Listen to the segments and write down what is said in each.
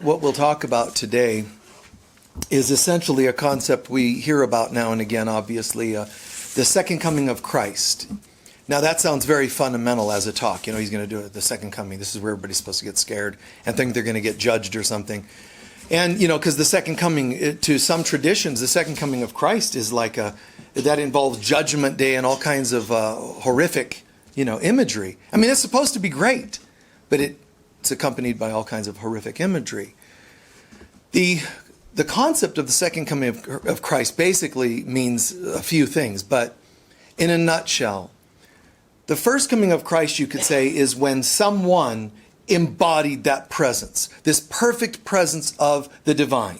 What we'll talk about today is essentially a concept we hear about now and again, obviously, the second coming of Christ. Now that sounds very fundamental as a talk. You know, he's going to do it, the second coming. This is where everybody's supposed to get scared and think they're going to get judged or something. And, you know, because the second coming, to some traditions, the second coming of Christ is like that involves Judgment Day and all kinds of horrific, imagery. I mean, it's supposed to be great, but it's accompanied by all kinds of horrific imagery. The concept of the second coming of Christ basically means a few things, but in a nutshell, the first coming of Christ, you could say, is when someone embodied that presence, this perfect presence of the divine.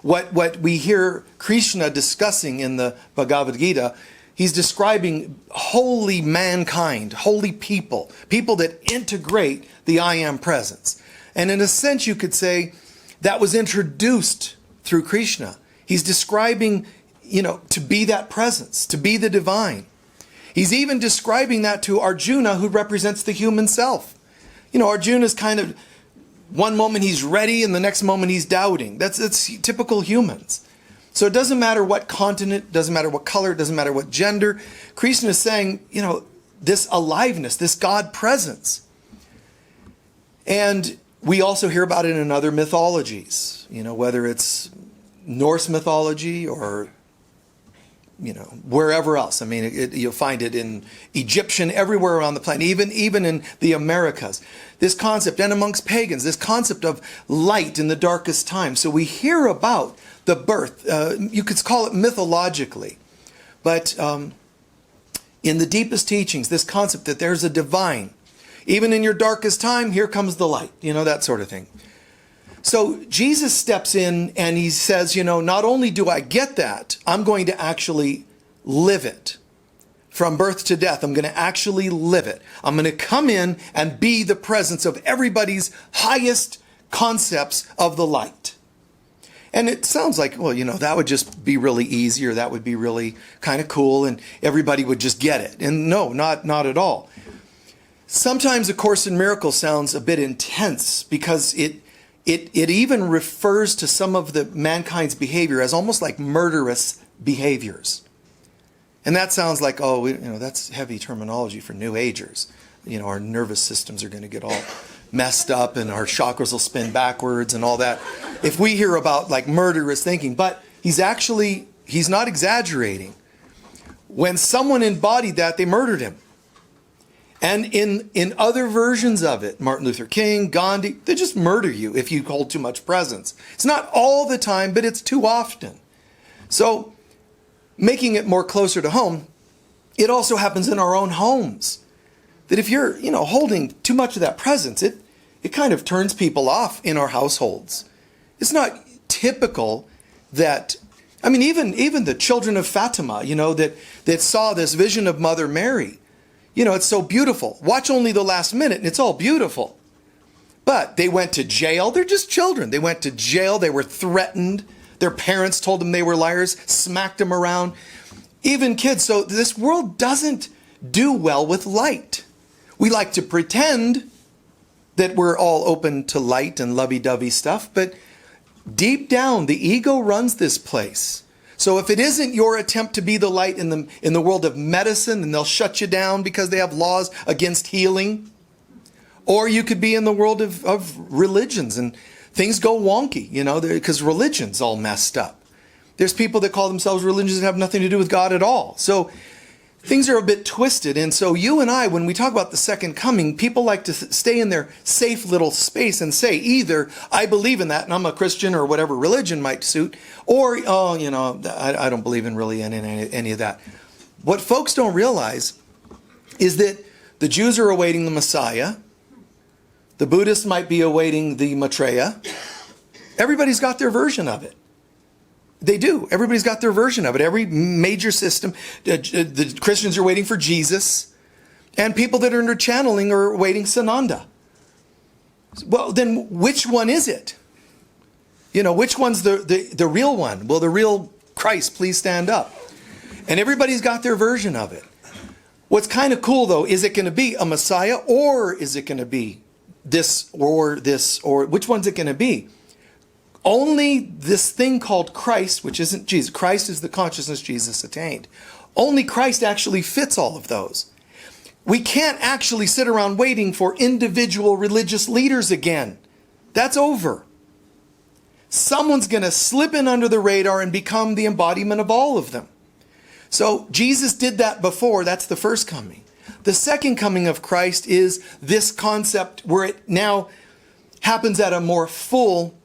What we hear Krishna discussing in the Bhagavad Gita, he's describing holy mankind, holy people that integrate the I Am presence. And in a sense, you could say that was introduced through Krishna. He's describing, to be that presence, to be the divine. He's even describing that to Arjuna, who represents the human self. Arjuna's kind of, one moment he's ready and the next moment he's doubting. That's typical humans. So it doesn't matter what continent, doesn't matter what color, doesn't matter what gender. Krishna is saying, this aliveness, this God presence. And we also hear about it in other mythologies, whether it's Norse mythology or, wherever else. I mean, you'll find it in Egyptian, everywhere around the planet, even in the Americas. This concept, and amongst pagans, this concept of light in the darkest time. So we hear about the birth, you could call it mythologically, but in the deepest teachings, this concept that there's a divine. Even in your darkest time, here comes the light, that sort of thing. So Jesus steps in and he says, not only do I get that, I'm going to actually live it. From birth to death, I'm going to actually live it. I'm going to come in and be the presence of everybody's highest concepts of the light. And it sounds like, well, that would just be really easy, or that would be really kind of cool and everybody would just get it. And no, not at all. Sometimes A Course in Miracles sounds a bit intense because it even refers to some of the mankind's behavior as almost like murderous behaviors. And that sounds like, that's heavy terminology for New Agers. Our nervous systems are going to get all messed up and our chakras will spin backwards and all that. If we hear about like murderous thinking, but he's not exaggerating. When someone embodied that, they murdered him. And in other versions of it, Martin Luther King, Gandhi, they just murder you if you hold too much presence. It's not all the time, but it's too often. So making it more closer to home, it also happens in our own homes. That if you're, holding too much of that presence, it kind of turns people off in our households. It's not typical that, even the children of Fatima, that saw this vision of Mother Mary. It's so beautiful. Watch only the last minute and it's all beautiful. But they went to jail. They're just children. They went to jail. They were threatened. Their parents told them they were liars, smacked them around. Even kids. So this world doesn't do well with light. We like to pretend that we're all open to light and lovey-dovey stuff, but deep down, the ego runs this place. So if it isn't your attempt to be the light in the world of medicine, and they'll shut you down because they have laws against healing, or you could be in the world of religions and things go wonky, because religion's all messed up. There's people that call themselves religions that have nothing to do with God at all. So things are a bit twisted. And so you and I, when we talk about the second coming, people like to stay in their safe little space and say either, I believe in that and I'm a Christian or whatever religion might suit, or, I don't believe in really any of that. What folks don't realize is that the Jews are awaiting the Messiah. The Buddhists might be awaiting the Maitreya. Everybody's got their version of it. They do. Everybody's got their version of it. Every major system. The Christians are waiting for Jesus. And people that are under channeling are waiting Sananda. Well, then which one is it? Which one's the real one? Will the real Christ please stand up? And everybody's got their version of it. What's kind of cool, though, is it going to be a Messiah, or is it going to be this, or which one's it going to be? Only this thing called Christ, which isn't Jesus. Christ is the consciousness Jesus attained. Only Christ actually fits all of those. We can't actually sit around waiting for individual religious leaders again. That's over. Someone's going to slip in under the radar and become the embodiment of all of them. So Jesus did that before. That's the first coming. The second coming of Christ is this concept where it now happens at a more full,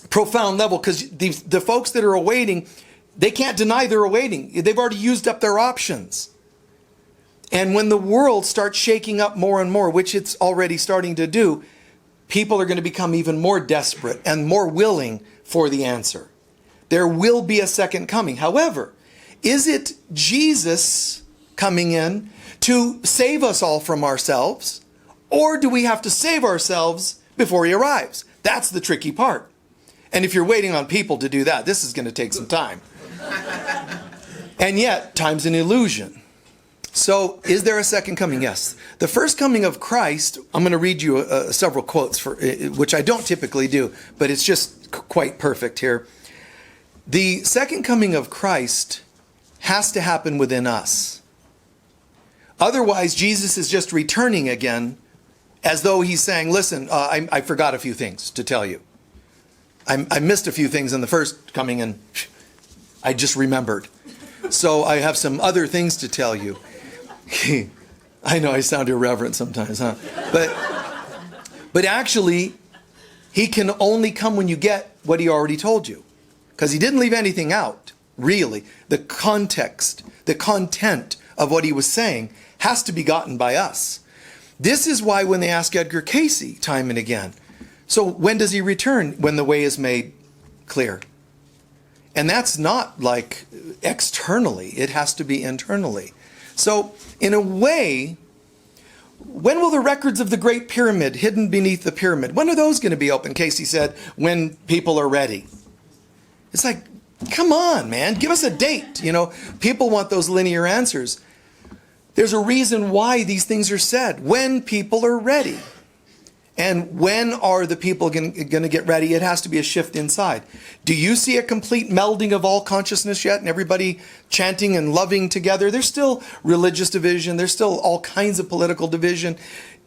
profound level, because the folks that are awaiting, they can't deny they're awaiting. They've already used up their options. And when the world starts shaking up more and more, which it's already starting to do, people are going to become even more desperate and more willing for the answer. There will be a second coming. However, is it Jesus coming in to save us all from ourselves? Or do we have to save ourselves before he arrives? That's the tricky part. And if you're waiting on people to do that, this is going to take some time. And yet, time's an illusion. So, is there a second coming? Yes. The first coming of Christ, I'm going to read you several quotes, which I don't typically do, but it's just quite perfect here. The second coming of Christ has to happen within us. Otherwise, Jesus is just returning again, as though he's saying, listen, I forgot a few things to tell you. I missed a few things in the first coming, and I just remembered. So I have some other things to tell you. I know I sound irreverent sometimes, huh? But actually, he can only come when you get what he already told you. Because he didn't leave anything out, really. The context, the content of what he was saying has to be gotten by us. This is why when they ask Edgar Cayce time and again, so when does he return? When the way is made clear. And that's not like externally. It has to be internally. So, in a way, when will the records of the Great Pyramid hidden beneath the pyramid, when are those going to be open? Casey said, when people are ready. It's like, come on, man, give us a date. You know, people want those linear answers. There's a reason why these things are said. When people are ready. And when are the people going to get ready? It has to be a shift inside. Do you see a complete melding of all consciousness yet? And everybody chanting and loving together? There's still religious division. There's still all kinds of political division.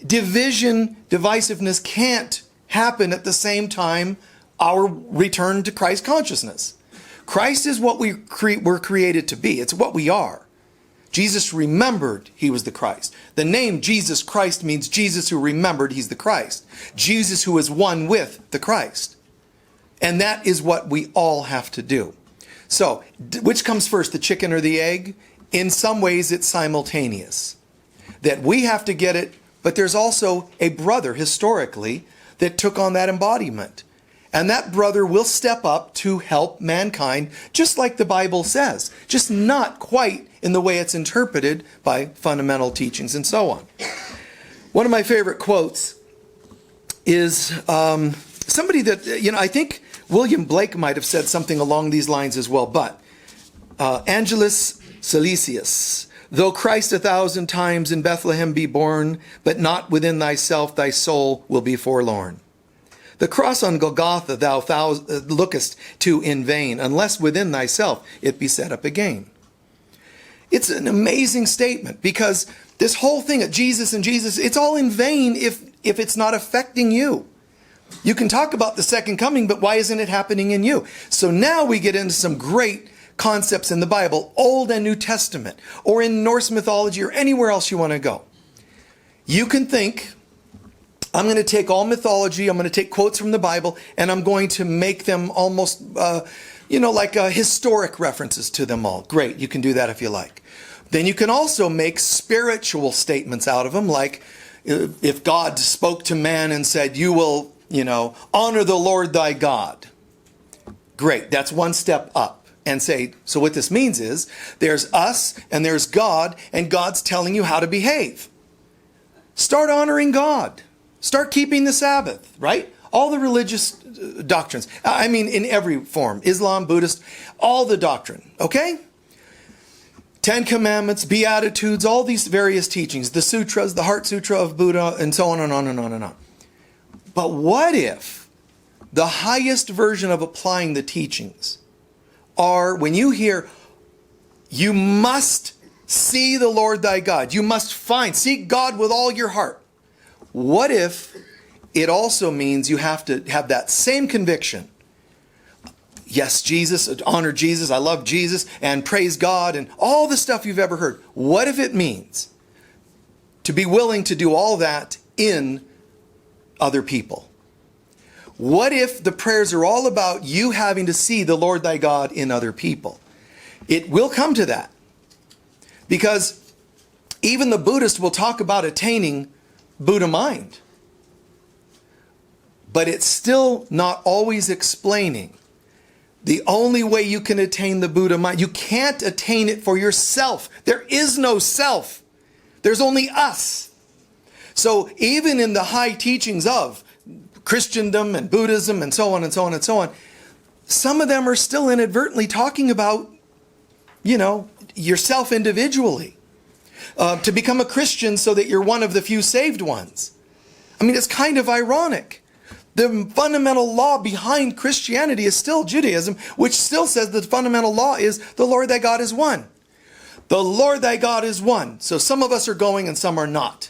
Divisiveness can't happen at the same time our return to Christ consciousness. Christ is what we're created to be. It's what we are. Jesus remembered he was the Christ. The name Jesus Christ means Jesus who remembered he's the Christ. Jesus who is one with the Christ. And that is what we all have to do. So, which comes first, the chicken or the egg? In some ways, it's simultaneous. That we have to get it, but there's also a brother, historically, that took on that embodiment. And that brother will step up to help mankind, just like the Bible says. Just not quite in the way it's interpreted by fundamental teachings and so on. One of my favorite quotes is somebody that, I think William Blake might have said something along these lines as well. But Angelus Silesius, though Christ 1,000 times in Bethlehem be born, but not within thyself, thy soul will be forlorn. The cross on Golgotha thou lookest to in vain, unless within thyself it be set up again. It's an amazing statement, because this whole thing of Jesus and Jesus, it's all in vain if it's not affecting you. You can talk about the second coming, but why isn't it happening in you? So now we get into some great concepts in the Bible, Old and New Testament, or in Norse mythology, or anywhere else you want to go. You can think, I'm going to take all mythology, I'm going to take quotes from the Bible, and I'm going to make them almost, like historic references to them all. Great, you can do that if you like. Then you can also make spiritual statements out of them, like if God spoke to man and said, you will, honor the Lord thy God. Great, that's one step up. And say, so what this means is, there's us and there's God, and God's telling you how to behave. Start honoring God. Start keeping the Sabbath, right? All the religious doctrines. I mean, in every form. Islam, Buddhist, all the doctrine, okay? 10 Commandments, Beatitudes, all these various teachings. The sutras, the Heart Sutra of Buddha, and so on and on and on and on. But what if the highest version of applying the teachings are when you hear, you must see the Lord thy God. You must seek God with all your heart. What if it also means you have to have that same conviction? Yes, Jesus, honor Jesus, I love Jesus, and praise God, and all the stuff you've ever heard. What if it means to be willing to do all that in other people? What if the prayers are all about you having to see the Lord thy God in other people? It will come to that. Because even the Buddhist will talk about attaining Buddha mind. But it's still not always explaining the only way you can attain the Buddha mind. You can't attain it for yourself. There is no self. There's only us. So even in the high teachings of Christendom and Buddhism and so on and so on and so on, some of them are still inadvertently talking about, yourself individually. To become a Christian so that you're one of the few saved ones. I mean, it's kind of ironic. The fundamental law behind Christianity is still Judaism, which still says the fundamental law is the Lord thy God is one. The Lord thy God is one. So some of us are going and some are not.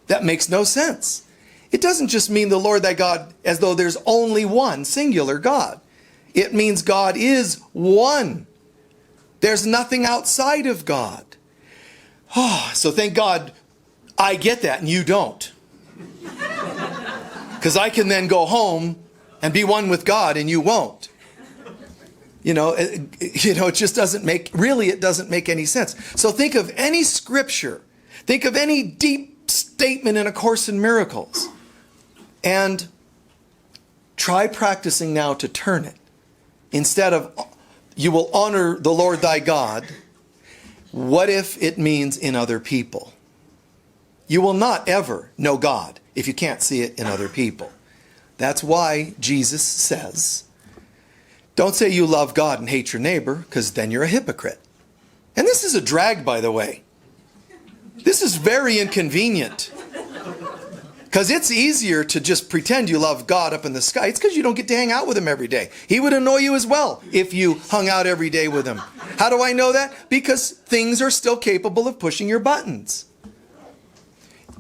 That makes no sense. It doesn't just mean the Lord thy God as though there's only one singular God. It means God is one. There's nothing outside of God. Oh, so thank God I get that and you don't. Because I can then go home and be one with God and you won't. It just doesn't make, really it doesn't make any sense. So think of any scripture, think of any deep statement in A Course in Miracles, and try practicing now to turn it. Instead of, you will honor the Lord thy God, what if it means in other people? You will not ever know God if you can't see it in other people. That's why Jesus says, don't say you love God and hate your neighbor, because then you're a hypocrite. And this is a drag, by the way. This is very inconvenient. Because it's easier to just pretend you love God up in the sky. It's because you don't get to hang out with him every day. He would annoy you as well if you hung out every day with him. How do I know that? Because things are still capable of pushing your buttons.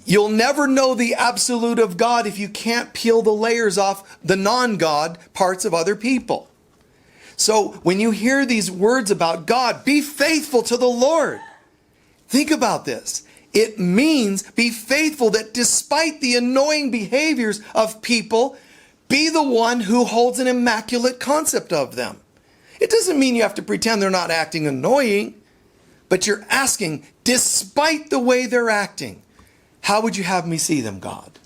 You'll never know the absolute of God if you can't peel the layers off the non-God parts of other people. So when you hear these words about God, be faithful to the Lord. Think about this. It means be faithful that despite the annoying behaviors of people, be the one who holds an immaculate concept of them. It doesn't mean you have to pretend they're not acting annoying, but you're asking, despite the way they're acting, how would you have me see them, God?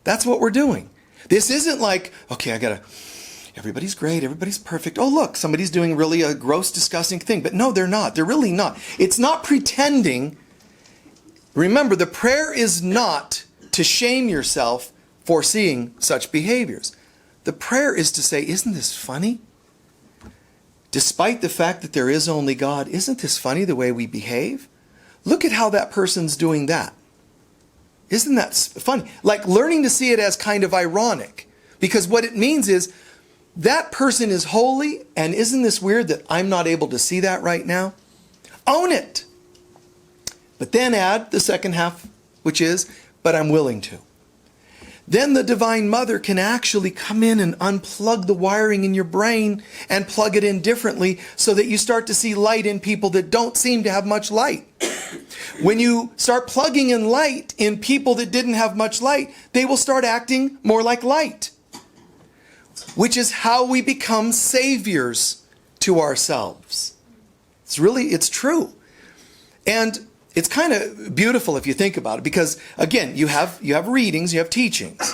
That's what we're doing. This isn't like, okay, everybody's great, everybody's perfect. Oh, look, somebody's doing really a gross, disgusting thing. But no, they're not. They're really not. It's not pretending. Remember, the prayer is not to shame yourself for seeing such behaviors. The prayer is to say, isn't this funny? Despite the fact that there is only God, isn't this funny the way we behave? Look at how that person's doing that. Isn't that funny? Like learning to see it as kind of ironic. Because what it means is, that person is holy, and isn't this weird that I'm not able to see that right now? Own it. But then add the second half, which is, but I'm willing to. Then the Divine Mother can actually come in and unplug the wiring in your brain and plug it in differently so that you start to see light in people that don't seem to have much light. When you start plugging in light in people that didn't have much light, they will start acting more like light. Which is how we become saviors to ourselves. It's true. And it's kind of beautiful if you think about it, because again, you have readings, you have teachings.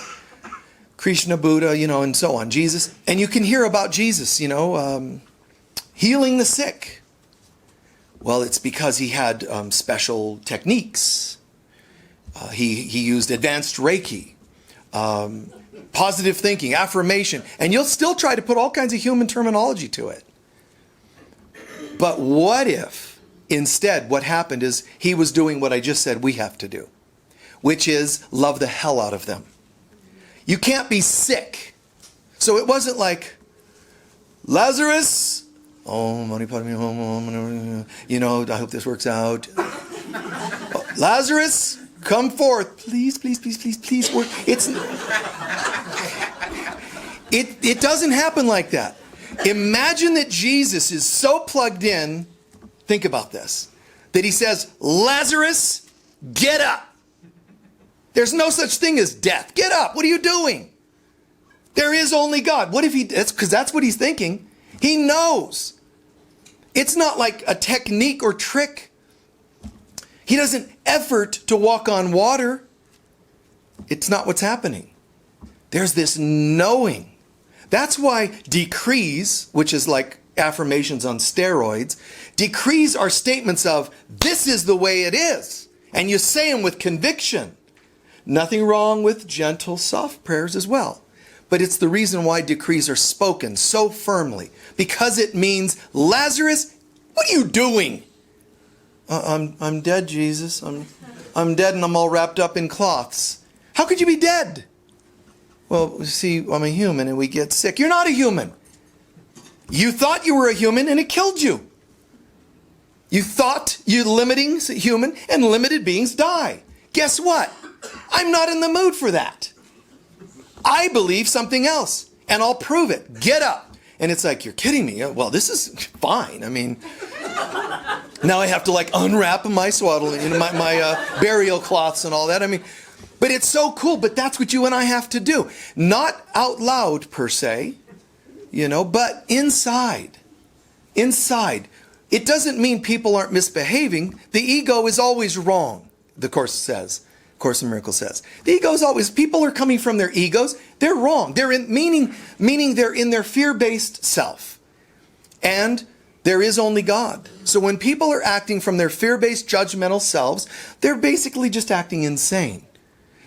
Krishna, Buddha, and so on, Jesus. And you can hear about Jesus, healing the sick. Well, it's because he had special techniques. He used advanced Reiki, positive thinking, affirmation, and you'll still try to put all kinds of human terminology to it. But what if, instead, what happened is he was doing what I just said we have to do, which is love the hell out of them. You can't be sick. So it wasn't like, Lazarus, oh, money put me home, you know, I hope this works out. Lazarus, come forth. Please, please, please, please, please work. It doesn't happen like that. Imagine that Jesus is so plugged in, think about this, that he says, Lazarus, get up. There's no such thing as death. Get up. What are you doing? There is only God. What if because that's what he's thinking. He knows. It's not like a technique or trick. He doesn't effort to walk on water. It's not what's happening. There's this knowing. That's why decrees, which is like affirmations on steroids, decrees are statements of, this is the way it is. And you say them with conviction. Nothing wrong with gentle, soft prayers as well. But it's the reason why decrees are spoken so firmly. Because it means, Lazarus, what are you doing? I'm dead, Jesus. I'm dead and I'm all wrapped up in cloths. How could you be dead? Well, see, I'm a human and we get sick. You're not a human. You thought you were a human and it killed you. You thought you're limiting human and limited beings die. Guess what? I'm not in the mood for that. I believe something else and I'll prove it. Get up. And it's like, you're kidding me. Well, this is fine. I mean, now I have to like unwrap my swaddling, you know, my burial cloths and all that. I mean, but it's so cool. But that's what you and I have to do. Not out loud per se, you know, but inside. Inside. It doesn't mean people aren't misbehaving. The ego is always wrong, the Course says. Course in Miracles says. The ego is always, people are coming from their egos. They're wrong. They're in, meaning they're in their fear-based self. And there is only God. So when people are acting from their fear-based judgmental selves, they're basically just acting insane.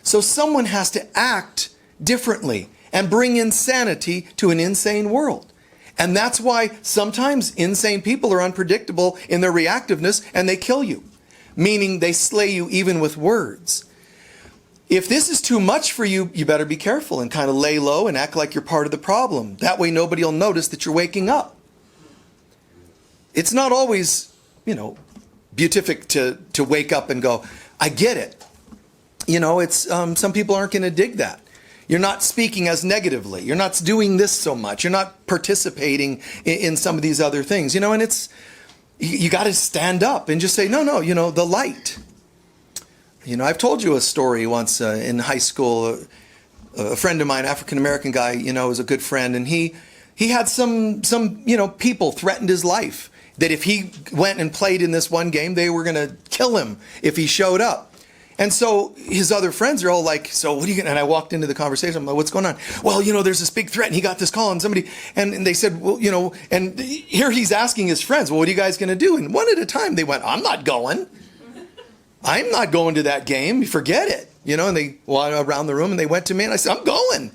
So someone has to act differently and bring insanity to an insane world. And that's why sometimes insane people are unpredictable in their reactiveness and they kill you. Meaning they slay you even with words. If this is too much for you, you better be careful and kind of lay low and act like you're part of the problem. That way nobody will notice that you're waking up. It's not always, you know, beatific to wake up and go, I get it. You know, it's some people aren't going to dig that. You're not speaking as negatively. You're not doing this so much. You're not participating in some of these other things. You know, and it's, you got to stand up and just say, no, you know, the light. You know, I've told you a story once in high school. A friend of mine, African-American guy, you know, was a good friend. And he had some, you know, people threatened his life. That if he went and played in this one game, they were going to kill him if he showed up. And so his other friends are all like, so what are you going to, and I walked into the conversation, I'm like, what's going on? Well, you know, there's this big threat and he got this call and somebody, and they said, well, you know, and here he's asking his friends, well, what are you guys going to do? And one at a time they went, I'm not going. I'm not going to that game. Forget it. You know, and they went around the room and they went to me and I said, I'm going.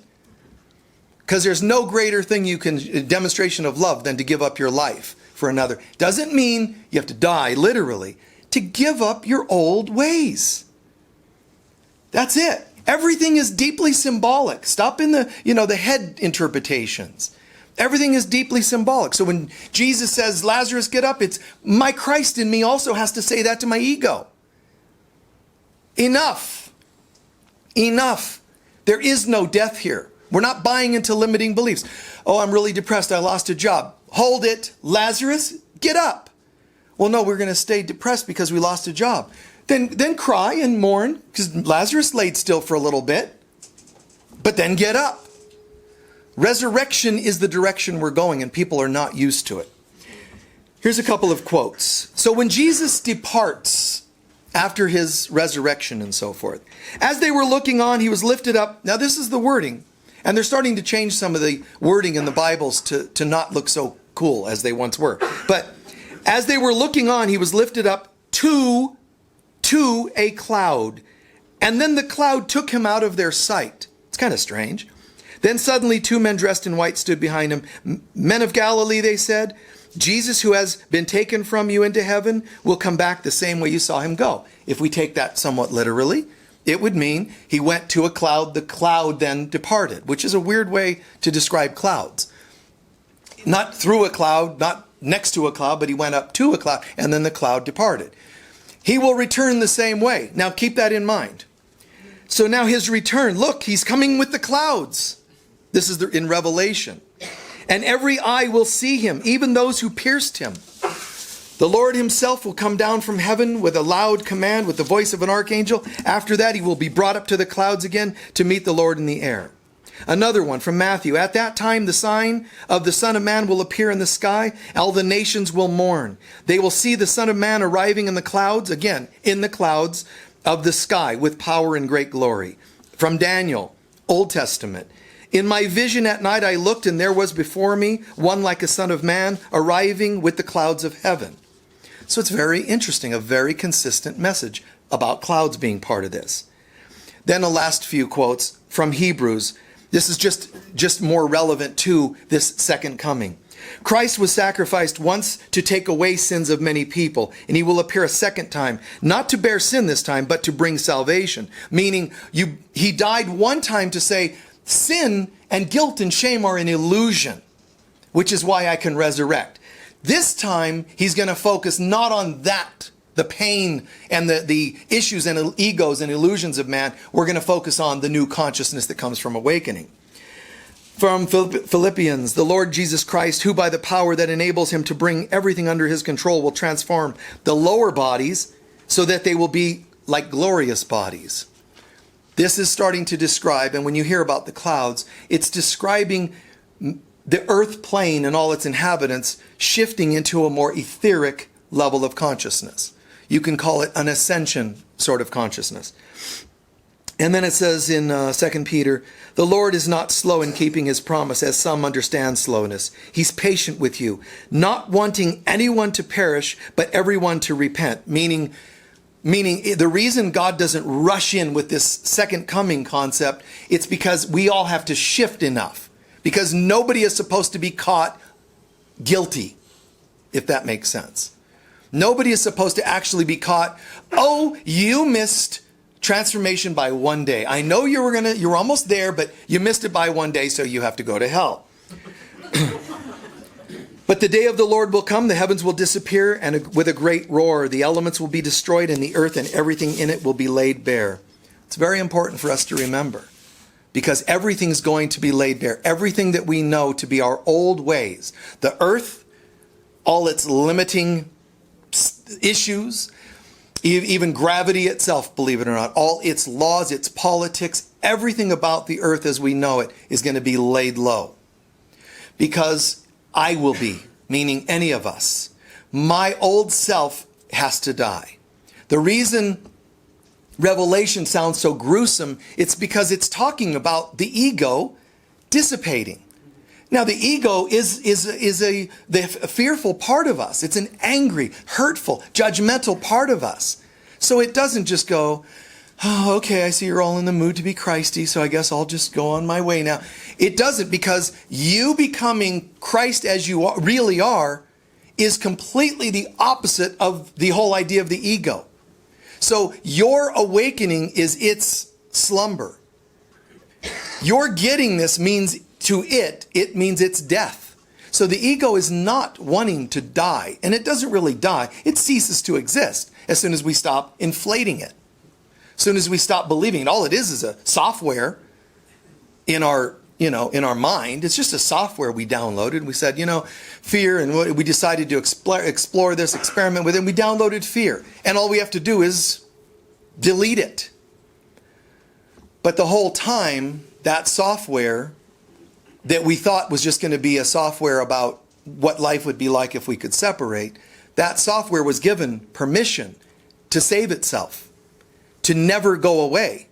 Because there's no greater thing you can, demonstration of love than to give up your life for another. Doesn't mean you have to die, literally. To give up your old ways. That's it. Everything is deeply symbolic. Stop in the, you know, the head interpretations. Everything is deeply symbolic. So when Jesus says, Lazarus, get up, it's my Christ in me also has to say that to my ego. Enough. Enough. There is no death here. We're not buying into limiting beliefs. Oh, I'm really depressed. I lost a job. Hold it. Lazarus, get up. Well, no, we're going to stay depressed because we lost a job. Then cry and mourn because Lazarus laid still for a little bit. But then get up. Resurrection is the direction we're going and people are not used to it. Here's a couple of quotes. So when Jesus departs after his resurrection and so forth, as they were looking on, he was lifted up. Now this is the wording. And they're starting to change some of the wording in the Bibles to not look so cool as they once were. But as they were looking on, he was lifted up to a cloud. And then the cloud took him out of their sight. It's kind of strange. Then suddenly 2 men dressed in white stood behind him. Men of Galilee, they said, Jesus, who has been taken from you into heaven, will come back the same way you saw him go. If we take that somewhat literally, it would mean he went to a cloud, the cloud then departed, which is a weird way to describe clouds. Not through a cloud, not next to a cloud, but he went up to a cloud, and then the cloud departed. He will return the same way. Now keep that in mind. So now his return, look, he's coming with the clouds. This is in Revelation. And every eye will see him, even those who pierced him. The Lord himself will come down from heaven with a loud command, with the voice of an archangel. After that, he will be brought up to the clouds again to meet the Lord in the air. Another one from Matthew. At that time, the sign of the Son of Man will appear in the sky. All the nations will mourn. They will see the Son of Man arriving in the clouds, again, in the clouds of the sky with power and great glory. From Daniel, Old Testament. In my vision at night I looked, and there was before me one like a son of man arriving with the clouds of heaven. So it's very interesting, a very consistent message about clouds being part of this. Then the last few quotes from Hebrews. This is just more relevant to this second coming. Christ was sacrificed once to take away sins of many people, and he will appear a second time, not to bear sin this time, but to bring salvation. Meaning, he died one time to say, sin and guilt and shame are an illusion, which is why I can resurrect. This time, he's going to focus not on that, the pain and the issues and egos and illusions of man. We're going to focus on the new consciousness that comes from awakening. From Philippians, the Lord Jesus Christ, who by the power that enables him to bring everything under his control will transform the lower bodies so that they will be like glorious bodies. This is starting to describe, and when you hear about the clouds, it's describing the earth plane and all its inhabitants shifting into a more etheric level of consciousness. You can call it an ascension sort of consciousness. And then it says in 2 Peter, the Lord is not slow in keeping his promise, as some understand slowness. He's patient with you, not wanting anyone to perish, but everyone to repent. Meaning the reason God doesn't rush in with this second coming concept, it's because we all have to shift enough. Because nobody is supposed to be caught guilty, if that makes sense. Nobody is supposed to actually be caught, oh, you missed transformation by one day. I know you were almost there, but you missed it by one day, so you have to go to hell. But the day of the Lord will come, the heavens will disappear, and with a great roar, the elements will be destroyed, and the earth and everything in it will be laid bare. It's very important for us to remember, because everything's going to be laid bare. Everything that we know to be our old ways. The earth, all its limiting issues, even gravity itself, believe it or not, all its laws, its politics, everything about the earth as we know it is going to be laid low. Because I will be, meaning any of us, my old self has to die. The reason Revelation sounds so gruesome, it's because it's talking about the ego dissipating. Now, the ego is the fearful part of us. It's an angry, hurtful, judgmental part of us. So it doesn't just go, oh, okay, I see you're all in the mood to be Christy, so I guess I'll just go on my way now. It doesn't, because you becoming Christ as you really are is completely the opposite of the whole idea of the ego. So your awakening is its slumber. Your getting this means to it means its death. So the ego is not wanting to die, and it doesn't really die. It ceases to exist as soon as we stop inflating it. As soon as we stop believing it. All it is a software in our mind. It's just a software we downloaded. We said, fear, and we decided to explore this, experiment with it, and we downloaded fear. And all we have to do is delete it. But the whole time, that software that we thought was just going to be a software about what life would be like if we could separate, that software was given permission to save itself, to never go away.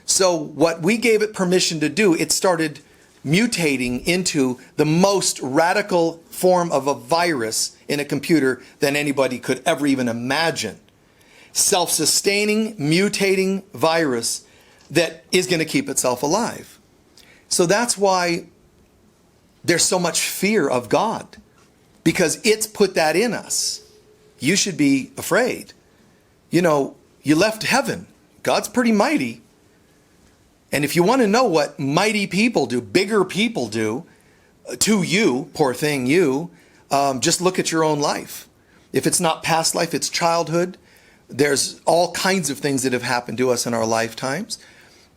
So what we gave it permission to do, it started mutating into the most radical form of a virus in a computer than anybody could ever even imagine. Self-sustaining, mutating virus that is going to keep itself alive. So that's why there's so much fear of God, because it's put that in us. You should be afraid. You left heaven. God's pretty mighty. And if you want to know what mighty people do, bigger people do to you, poor thing, you, just look at your own life. If it's not past life, it's childhood. There's all kinds of things that have happened to us in our lifetimes.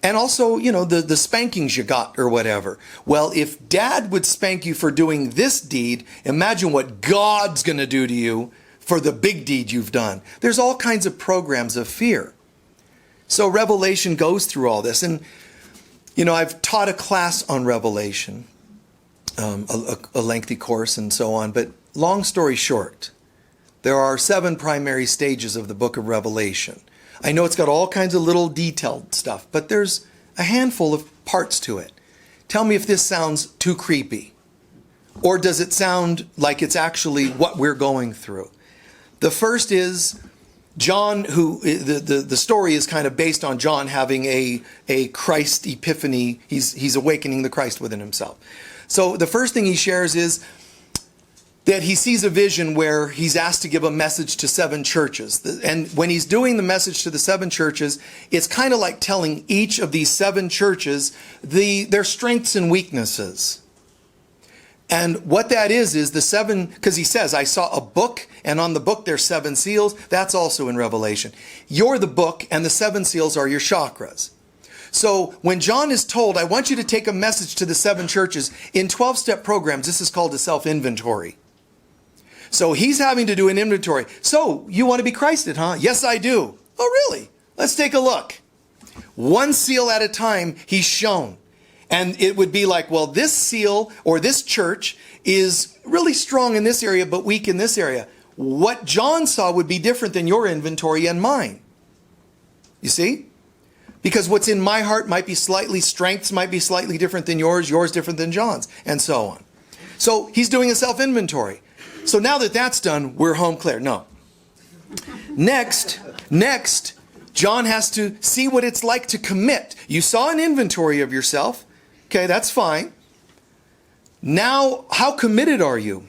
And also, the spankings you got or whatever. Well, if Dad would spank you for doing this deed, imagine what God's going to do to you for the big deed you've done. There's all kinds of programs of fear. So Revelation goes through all this. And, I've taught a class on Revelation, a lengthy course and so on. But long story short, there are 7 primary stages of the book of Revelation. I know it's got all kinds of little detailed stuff, but there's a handful of parts to it. Tell me if this sounds too creepy. Or does it sound like it's actually what we're going through? The first is John, who the story is kind of based on John having a Christ epiphany. He's awakening the Christ within himself. So the first thing he shares is that he sees a vision where he's asked to give a message to 7 churches. And when he's doing the message to the 7 churches, it's kind of like telling each of these 7 churches their strengths and weaknesses. And what that is the 7, because he says, I saw a book, and on the book there's 7 seals. That's also in Revelation. You're the book, and the 7 seals are your chakras. So when John is told, I want you to take a message to the 7 churches, in 12-step programs, this is called a self-inventory. So he's having to do an inventory. So you want to be Christed, huh? Yes, I do. Oh, really? Let's take a look. 1 seal at a time, he's shown. And it would be like, well, this seal or this church is really strong in this area, but weak in this area. What John saw would be different than your inventory and mine. You see? Because what's in my heart might be strengths might be slightly different than yours different than John's, and so on. So he's doing a self-inventory. So now that that's done, we're home clear. No. Next, John has to see what it's like to commit. You saw an inventory of yourself. Okay, that's fine. Now, how committed are you?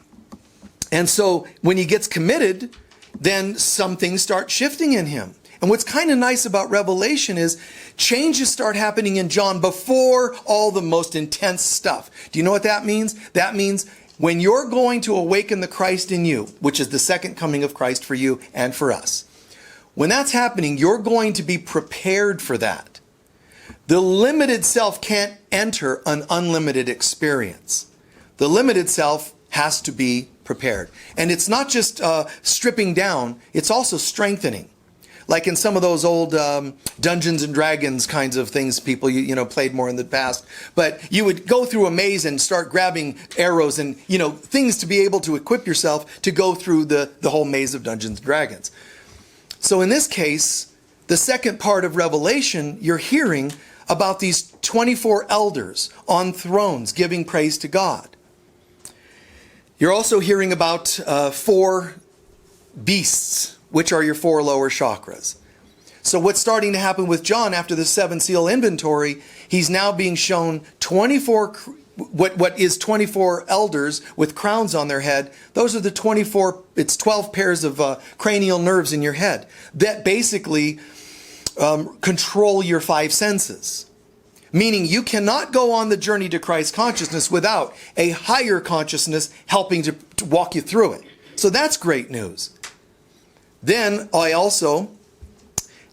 And so when he gets committed, then some things start shifting in him. And what's kind of nice about Revelation is changes start happening in John before all the most intense stuff. Do you know what that means? That means when you're going to awaken the Christ in you, which is the second coming of Christ for you and for us, when that's happening, you're going to be prepared for that. The limited self can't enter an unlimited experience. The limited self has to be prepared. And it's not just stripping down, it's also strengthening. Like in some of those old Dungeons and Dragons kinds of things people played more in the past. But you would go through a maze and start grabbing arrows and things to be able to equip yourself to go through the whole maze of Dungeons and Dragons. So in this case, the second part of Revelation, you're hearing about these 24 elders on thrones giving praise to God. You're also hearing about 4 beasts, which are your 4 lower chakras. So what's starting to happen with John after the 7 seal inventory, he's now being shown 24, what is 24 elders with crowns on their head. Those are the 24, it's 12 pairs of cranial nerves in your head that basically control your 5 senses. Meaning you cannot go on the journey to Christ consciousness without a higher consciousness helping to walk you through it. So that's great news. Then I also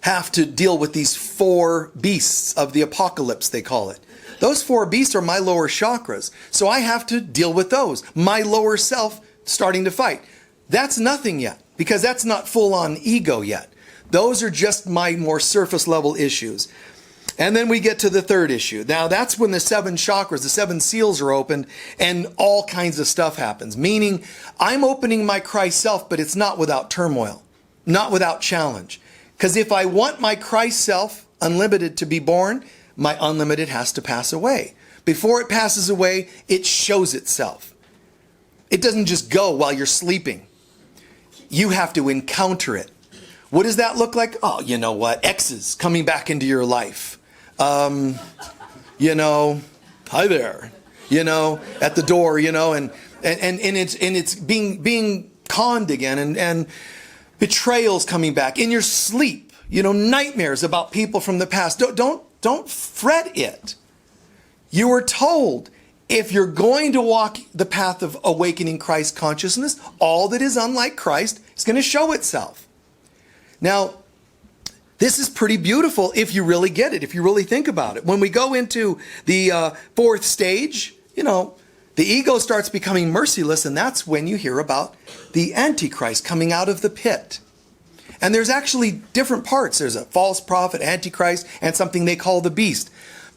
have to deal with these 4 beasts of the apocalypse, they call it. Those 4 beasts are my lower chakras. So I have to deal with those. My lower self starting to fight. That's nothing yet, because that's not full-on ego yet. Those are just my more surface level issues. And then we get to the third issue. Now that's when the 7 chakras, the 7 seals are opened and all kinds of stuff happens. Meaning I'm opening my Christ self, but it's not without turmoil, not without challenge. Because if I want my Christ self, unlimited, to be born, my unlimited has to pass away. Before it passes away, it shows itself. It doesn't just go while you're sleeping. You have to encounter it. What does that look like? Oh, you know what? Exes coming back into your life. Hi there, at the door, and it's being conned again, and betrayals coming back in your sleep. nightmares about people from the past. Don't fret it. You were told, if you're going to walk the path of awakening Christ consciousness, all that is unlike Christ is going to show itself. Now, this is pretty beautiful if you really get it, if you really think about it. When we go into the fourth stage, the ego starts becoming merciless, and that's when you hear about the Antichrist coming out of the pit. And there's actually different parts. There's a false prophet, Antichrist, and something they call the beast.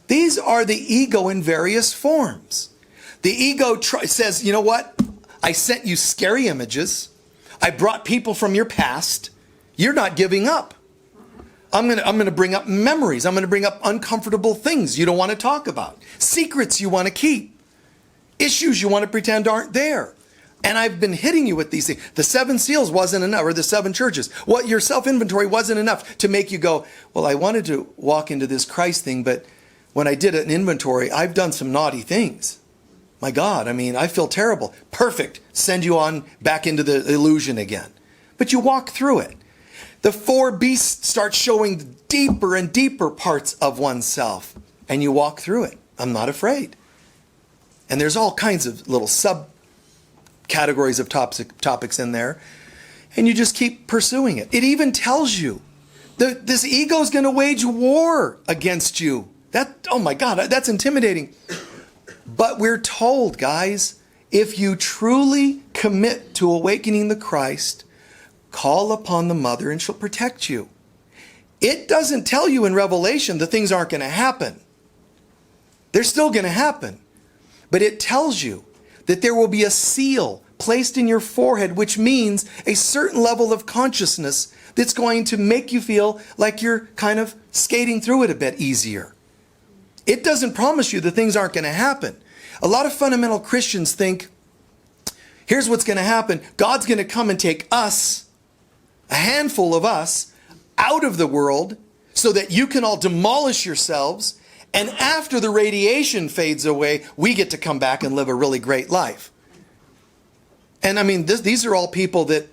These are the ego in various forms. The ego says, you know what? I sent you scary images. I brought people from your past. You're not giving up. I'm going to bring up memories. I'm going to bring up uncomfortable things you don't want to talk about. Secrets you want to keep. Issues you want to pretend aren't there. And I've been hitting you with these things. The 7 seals wasn't enough, or the 7 churches. Your self-inventory wasn't enough to make you go, well, I wanted to walk into this Christ thing, but when I did an inventory, I've done some naughty things. My God, I feel terrible. Perfect. Send you on back into the illusion again. But you walk through it. The 4 beasts start showing deeper and deeper parts of oneself. And you walk through it. I'm not afraid. And there's all kinds of little subcategories of topics in there. And you just keep pursuing it. It even tells you that this ego is going to wage war against you. Oh my God, that's intimidating. But we're told, guys, if you truly commit to awakening the Christ, call upon the Mother and she'll protect you. It doesn't tell you in Revelation that things aren't going to happen. They're still going to happen. But it tells you that there will be a seal placed in your forehead, which means a certain level of consciousness that's going to make you feel like you're kind of skating through it a bit easier. It doesn't promise you that things aren't going to happen. A lot of fundamental Christians think, here's what's going to happen. God's going to come and take us, a handful of us, out of the world so that you can all demolish yourselves. And after the radiation fades away, we get to come back and live a really great life. And these are all people that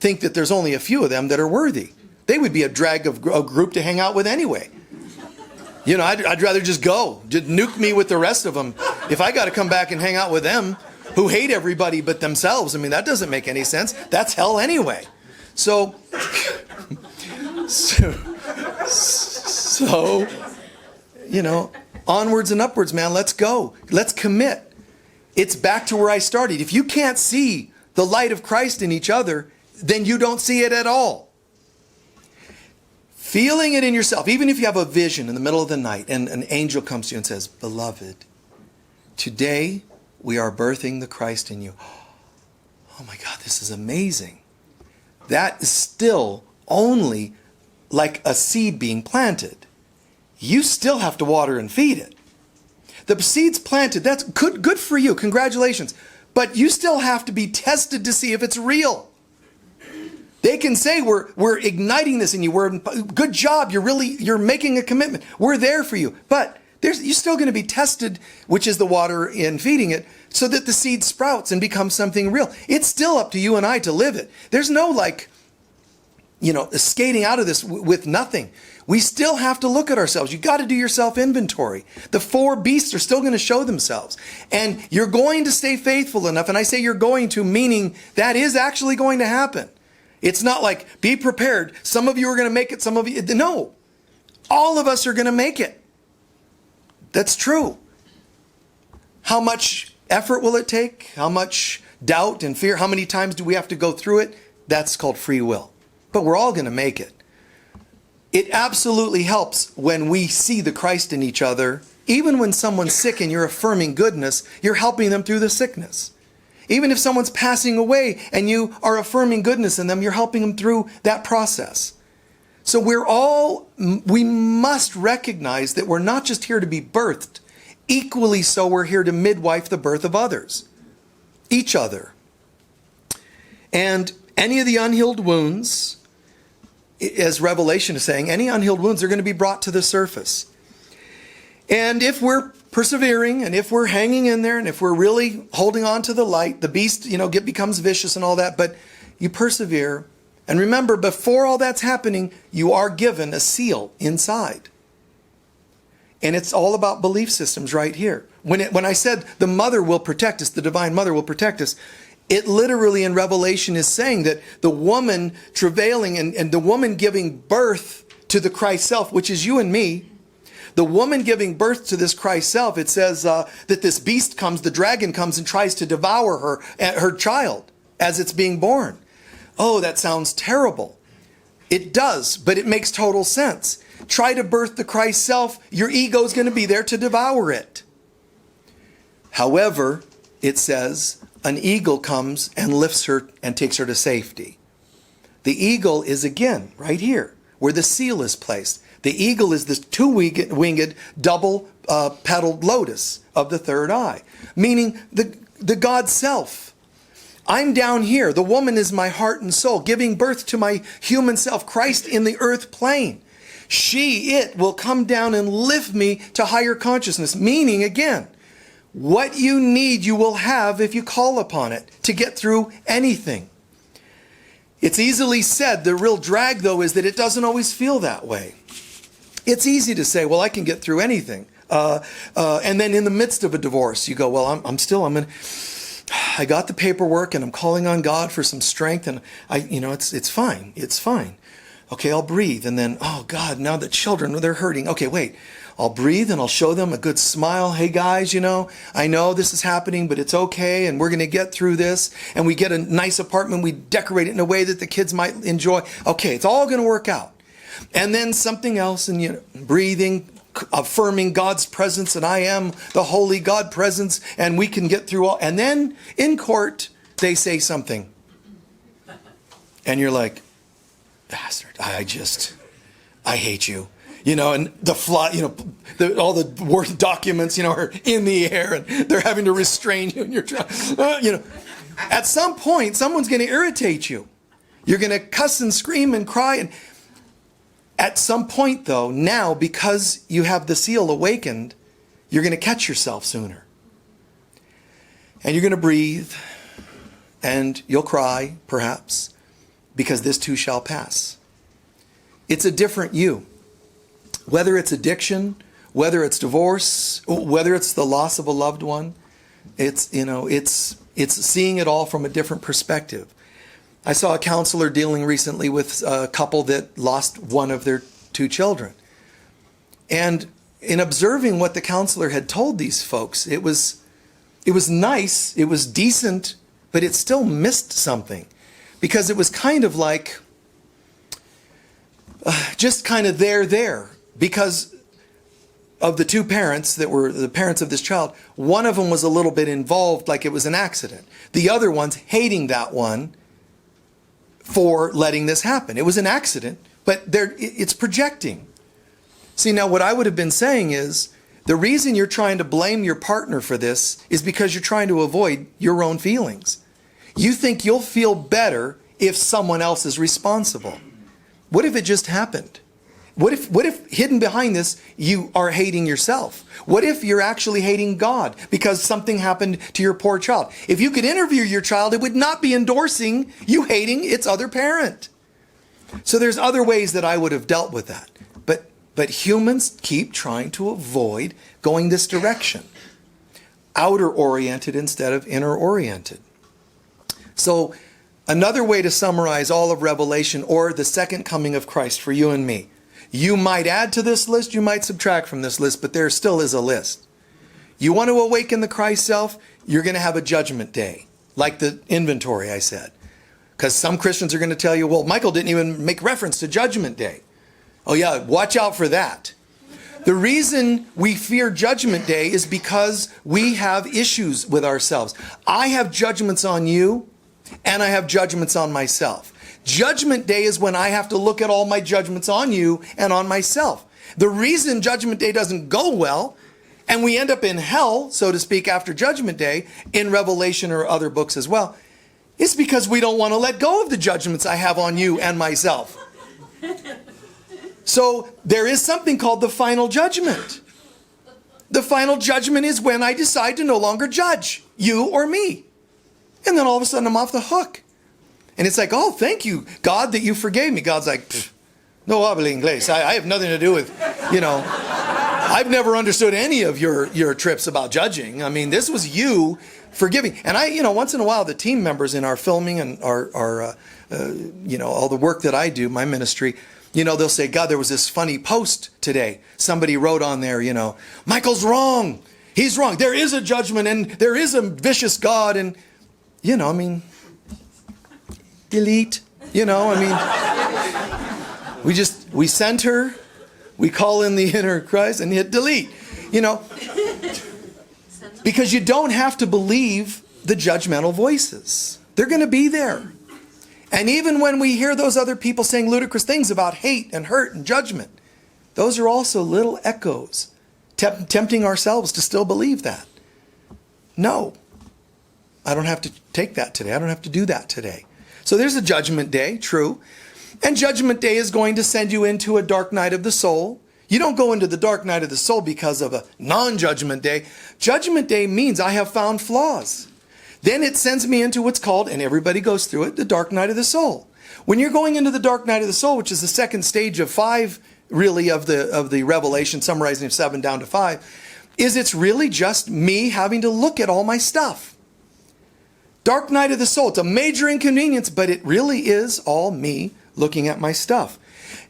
think that there's only a few of them that are worthy. They would be a drag of a group to hang out with anyway. I'd rather just go. Just nuke me with the rest of them. If I got to come back and hang out with them who hate everybody but themselves, that doesn't make any sense. That's hell anyway. So onwards and upwards, man. Let's go. Let's commit. It's back to where I started. If you can't see the light of Christ in each other, then you don't see it at all. Feeling it in yourself, even if you have a vision in the middle of the night and an angel comes to you and says, beloved, today we are birthing the Christ in you. Oh my God, this is amazing. That is still only like a seed being planted. You still have to water and feed it. The seed's planted, that's good for you, congratulations. But you still have to be tested to see if it's real. They can say we're igniting this in you. Good job. You're making a commitment. We're there for you. But you're still going to be tested, which is the water and feeding it, so that the seed sprouts and becomes something real. It's still up to you and I to live it. There's no skating out of this with nothing. We still have to look at ourselves. You got to do your self-inventory. The 4 beasts are still going to show themselves. And you're going to stay faithful enough. And I say you're going to, meaning that is actually going to happen. It's not like, be prepared. Some of you are going to make it, some of you... No. All of us are going to make it. That's true. How much effort will it take? How much doubt and fear? How many times do we have to go through it? That's called free will. But we're all going to make it. It absolutely helps when we see the Christ in each other. Even when someone's sick and you're affirming goodness, you're helping them through the sickness. Even if someone's passing away and you are affirming goodness in them, you're helping them through that process. So we must recognize that we're not just here to be birthed. Equally so, we're here to midwife the birth of others. Each other. And any of the unhealed wounds, as Revelation is saying, any unhealed wounds are going to be brought to the surface. And if we're persevering, and if we're hanging in there, and if we're really holding on to the light, the beast, becomes vicious and all that, but you persevere, And remember, before all that's happening, you are given a seal inside. And it's all about belief systems right here. When I said the mother will protect us, the divine mother will protect us, it literally in Revelation is saying that the woman travailing and the woman giving birth to the Christ self, which is you and me, the woman giving birth to this Christ self, it says that this beast comes, the dragon comes and tries to devour her child as it's being born. Oh, that sounds terrible. It does, but it makes total sense. Try to birth the Christ self, your ego is going to be there to devour it. However, it says, an eagle comes and lifts her and takes her to safety. The eagle is again right here where the seal is placed. The eagle is this two-winged double-petaled lotus of the third eye, meaning the God self. I'm down here. The woman is my heart and soul, giving birth to my human self, Christ in the earth plane. It will come down and lift me to higher consciousness, meaning again, what you need, you will have if you call upon it to get through anything. It's easily said. The real drag, though, is that it doesn't always feel that way. It's easy to say, well, I can get through anything. And then in the midst of a divorce, you go, well, I got the paperwork and I'm calling on God for some strength. And it's fine. It's fine. Okay, I'll breathe. And then, oh God, now the children, they're hurting. Okay, wait. I'll breathe and I'll show them a good smile. Hey guys, I know this is happening, but it's okay. And we're going to get through this. And we get a nice apartment. We decorate it in a way that the kids might enjoy. Okay, it's all going to work out. And then something else, and breathing, affirming God's presence, and I am the holy God presence, and we can get through all. And then in court, they say something. And you're like, bastard, I hate you. And all the worth documents, are in the air and they're having to restrain you and you're trying, at some point, someone's going to irritate you. You're going to cuss and scream and cry. And at some point, though, now, because you have the seal awakened, you're going to catch yourself sooner. And you're going to breathe and you'll cry, perhaps, because this too shall pass. It's a different you. Whether it's addiction, whether it's divorce, whether it's the loss of a loved one, it's seeing it all from a different perspective. I saw a counselor dealing recently with a couple that lost one of their two children. And in observing what the counselor had told these folks, it was nice, it was decent, but it still missed something. Because it was kind of like, just kind of there. Because of the two parents that were the parents of this child, one of them was a little bit involved like it was an accident. The other one's hating that one for letting this happen. It was an accident, but it's projecting. See, now what I would have been saying is, the reason you're trying to blame your partner for this is because you're trying to avoid your own feelings. You think you'll feel better if someone else is responsible. What if it just happened? What if hidden behind this, you are hating yourself? What if you're actually hating God because something happened to your poor child? If you could interview your child, it would not be endorsing you hating its other parent. So there's other ways that I would have dealt with that. But humans keep trying to avoid going this direction. Outer-oriented instead of inner-oriented. So another way to summarize all of Revelation, or the second coming of Christ for you and me. You might add to this list, you might subtract from this list, but there still is a list. You want to awaken the Christ self, you're going to have a judgment day, like the inventory I said. Because some Christians are going to tell you, well, Michael didn't even make reference to judgment day. Oh yeah, watch out for that. The reason we fear judgment day is because we have issues with ourselves. I have judgments on you, and I have judgments on myself. Judgment day is when I have to look at all my judgments on you and on myself. The reason judgment day doesn't go well, and we end up in hell, so to speak, after judgment day, in Revelation or other books as well, is because we don't want to let go of the judgments I have on you and myself. So there is something called the final judgment. The final judgment is when I decide to no longer judge you or me. And then all of a sudden I'm off the hook. And it's like, oh, thank you, God, that you forgave me. God's like, no habla inglés. I have nothing to do with, I've never understood any of your trips about judging. I mean, this was you forgiving. And once in a while, the team members in our filming and our all the work that I do, my ministry, they'll say, God, there was this funny post today. Somebody wrote on there, Michael's wrong. He's wrong. There is a judgment and there is a vicious God. And, delete, we center, we call in the inner Christ and hit delete, because you don't have to believe the judgmental voices. They're going to be there. And even when we hear those other people saying ludicrous things about hate and hurt and judgment, those are also little echoes, tempting ourselves to still believe that. No, I don't have to take that today. I don't have to do that today. So there's a judgment day, true. And judgment day is going to send you into a dark night of the soul. You don't go into the dark night of the soul because of a non-judgment day. Judgment day means I have found flaws. Then it sends me into what's called, and everybody goes through it, the dark night of the soul. When you're going into the dark night of the soul, which is the second stage of 5, really, of the revelation, summarizing of 7 down to 5, is it's really just me having to look at all my stuff. Dark night of the soul. It's a major inconvenience, but it really is all me looking at my stuff.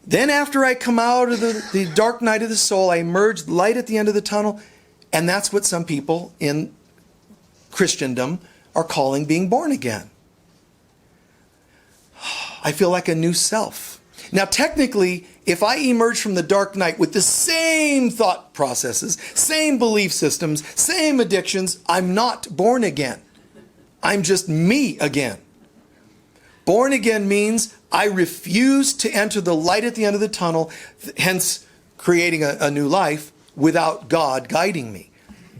Then after I come out of the dark night of the soul, I emerge light at the end of the tunnel. And that's what some people in Christendom are calling being born again. I feel like a new self. Now, technically, if I emerge from the dark night with the same thought processes, same belief systems, same addictions, I'm not born again. I'm just me again. Born again means I refuse to enter the light at the end of the tunnel, hence creating a new life without God guiding me.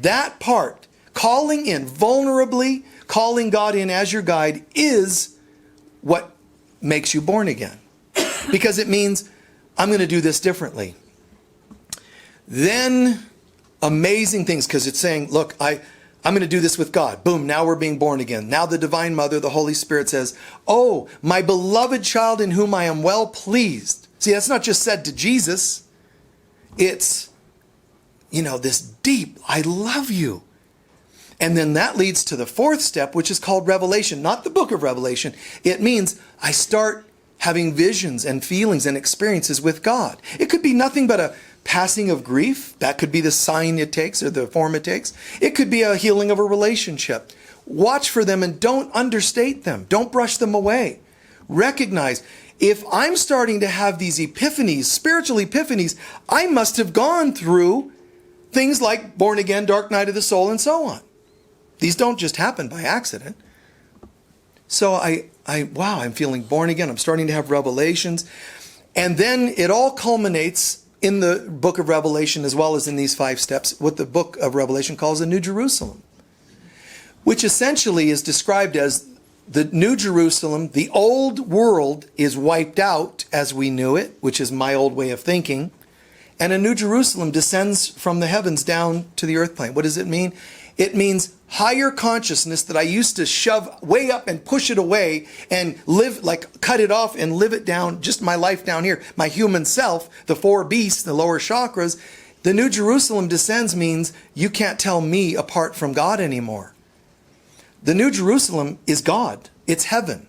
That part, calling in vulnerably, calling God in as your guide, is what makes you born again. Because it means I'm going to do this differently. Then amazing things, because it's saying, look, I'm going to do this with God. Boom, now we're being born again. Now the Divine Mother, the Holy Spirit says, oh, my beloved child in whom I am well pleased. See, that's not just said to Jesus. It's, this deep, I love you. And then that leads to the 4th step, which is called revelation, not the book of Revelation. It means I start having visions and feelings and experiences with God. It could be nothing but a passing of grief. That could be the sign it takes or the form it takes. It could be a healing of a relationship. Watch for them and don't understate them. Don't brush them away. Recognize, if I'm starting to have these epiphanies, spiritual epiphanies, I must have gone through things like born again, dark night of the soul, and so on. These don't just happen by accident. So I'm feeling born again. I'm starting to have revelations. And then it all culminates in the book of Revelation, as well as in these 5 steps, what the book of Revelation calls the New Jerusalem, which essentially is described as the New Jerusalem. The old world is wiped out as we knew it, which is my old way of thinking, and a New Jerusalem descends from the heavens down to the earth plane. What does it mean? It means higher consciousness that I used to shove way up and push it away and live, like cut it off and live it down, just my life down here, my human self, the 4 beasts, the lower chakras. The New Jerusalem descends means you can't tell me apart from God anymore. The New Jerusalem is God. It's heaven.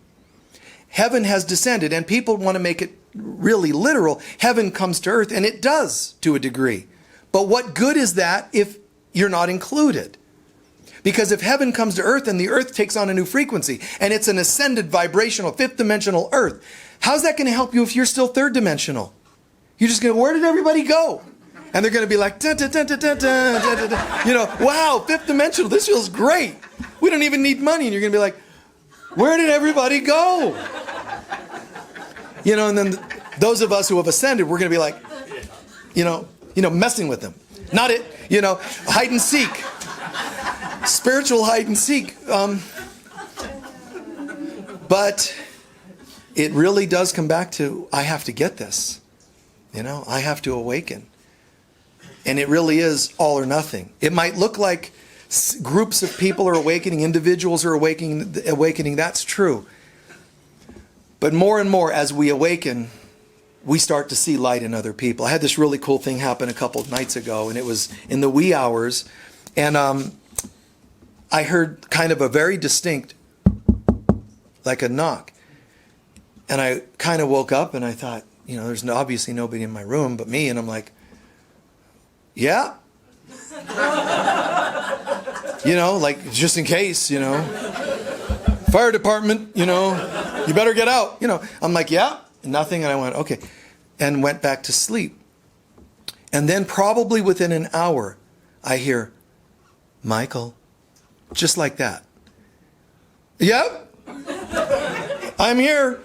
Heaven has descended, and people want to make it really literal. Heaven comes to earth, and it does to a degree. But what good is that if you're not included? Because if heaven comes to earth and the earth takes on a new frequency, and it's an ascended vibrational 5th dimensional earth, how's that going to help you if you're still 3rd dimensional? You're just going to, where did everybody go? And they're going to be like, dun, dun, dun, dun, dun, dun, dun, dun. Wow, 5th dimensional, this feels great. We don't even need money. And you're going to be like, where did everybody go? And then those of us who have ascended, we're going to be like, messing with them. Not it, hide and seek. Spiritual hide and seek. But it really does come back to, I have to get this. I have to awaken. And it really is all or nothing. It might look like groups of people are awakening, individuals are awakening, that's true. But more and more as we awaken, we start to see light in other people. I had this really cool thing happen a couple of nights ago, and it was in the wee hours. And I heard kind of a very distinct, like a knock. And I kind of woke up and I thought, there's obviously nobody in my room but me. And I'm like, yeah. Like just in case, fire department, you better get out. I'm like, yeah, nothing. And I went, okay. And went back to sleep. And then probably within an hour, I hear, Michael, just like that. Yep, I'm here.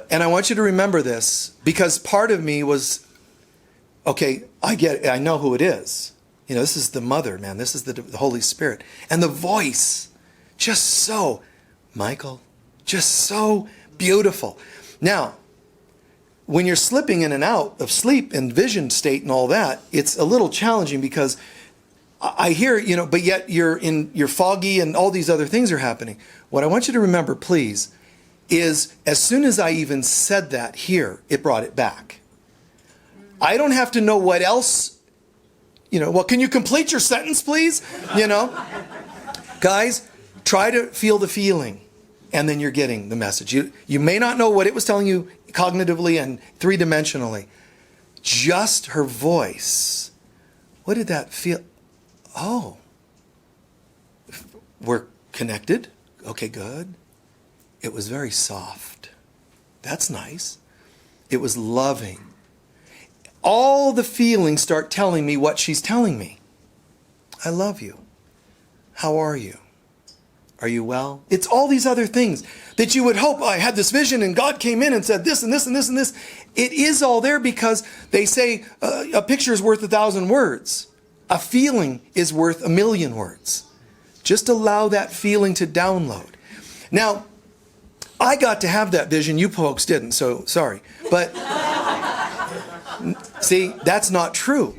And I want you to remember this, because part of me was, okay, I know who it is. This is the mother, man. This is the Holy Spirit. And the voice, just so, Michael, just so beautiful. Now, when you're slipping in and out of sleep and vision state and all that, it's a little challenging because I hear, but yet you're foggy and all these other things are happening. What I want you to remember, please, is as soon as I even said that here, it brought it back. I don't have to know what else, well, can you complete your sentence, please? Guys, try to feel the feeling, and then you're getting the message. You may not know what it was telling you cognitively and three-dimensionally. Just her voice. What did that feel? Oh, we're connected? Okay, good. It was very soft. That's nice. It was loving. All the feelings start telling me what she's telling me. I love you. How are you? Are you well? It's all these other things that you would hope. I had this vision and God came in and said this and this and this and this. It is all there because they say a picture is worth 1,000 words. A feeling is worth 1,000,000 words. Just allow that feeling to download. Now, I got to have that vision. You folks didn't, so sorry. But see, that's not true.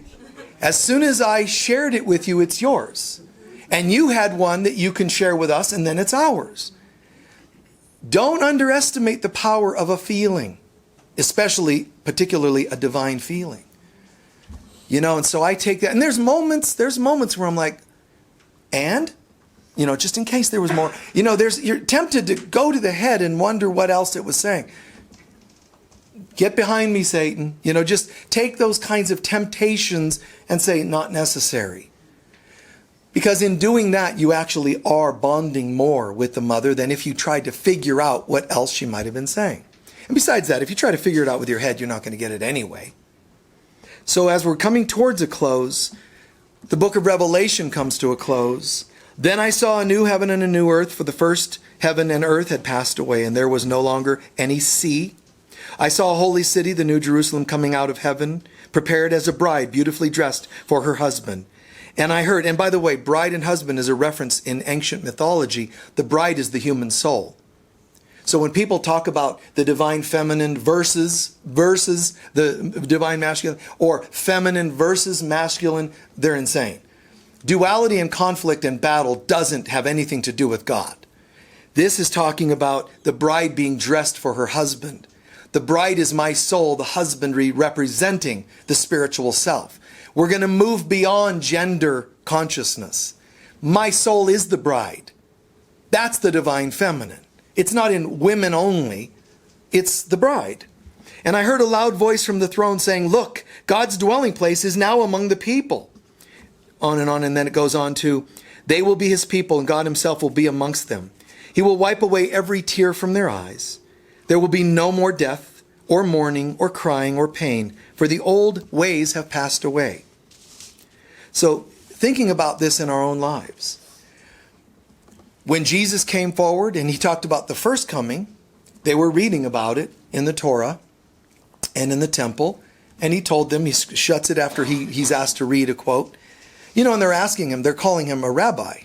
As soon as I shared it with you, it's yours. And you had one that you can share with us, and then it's ours. Don't underestimate the power of a feeling, particularly a divine feeling. And so I take that, and there's moments where I'm like, and? Just in case there was more. You're tempted to go to the head and wonder what else it was saying. Get behind me, Satan. Just take those kinds of temptations and say, not necessary. Because in doing that, you actually are bonding more with the mother than if you tried to figure out what else she might have been saying. And besides that, if you try to figure it out with your head, you're not going to get it anyway. So as we're coming towards a close, the book of Revelation comes to a close. Then I saw a new heaven and a new earth, for the first heaven and earth had passed away, and there was no longer any sea. I saw a holy city, the New Jerusalem, coming out of heaven, prepared as a bride, beautifully dressed for her husband. And I heard, and by the way, bride and husband is a reference in ancient mythology. The bride is the human soul. So when people talk about the divine feminine versus the divine masculine, or feminine versus masculine, they're insane. Duality and conflict and battle doesn't have anything to do with God. This is talking about the bride being dressed for her husband. The bride is my soul, the husbandry representing the spiritual self. We're going to move beyond gender consciousness. My soul is the bride. That's the divine feminine. It's not in women only. It's the bride. And I heard a loud voice from the throne saying, look, God's dwelling place is now among the people. On, and then it goes on to, they will be his people, and God himself will be amongst them. He will wipe away every tear from their eyes. There will be no more death, or mourning, or crying, or pain, for the old ways have passed away. So, thinking about this in our own lives. When Jesus came forward and he talked about the first coming, they were reading about it in the Torah and in the temple, and he told them, he shuts it after he's asked to read a quote. And they're asking him, they're calling him a rabbi,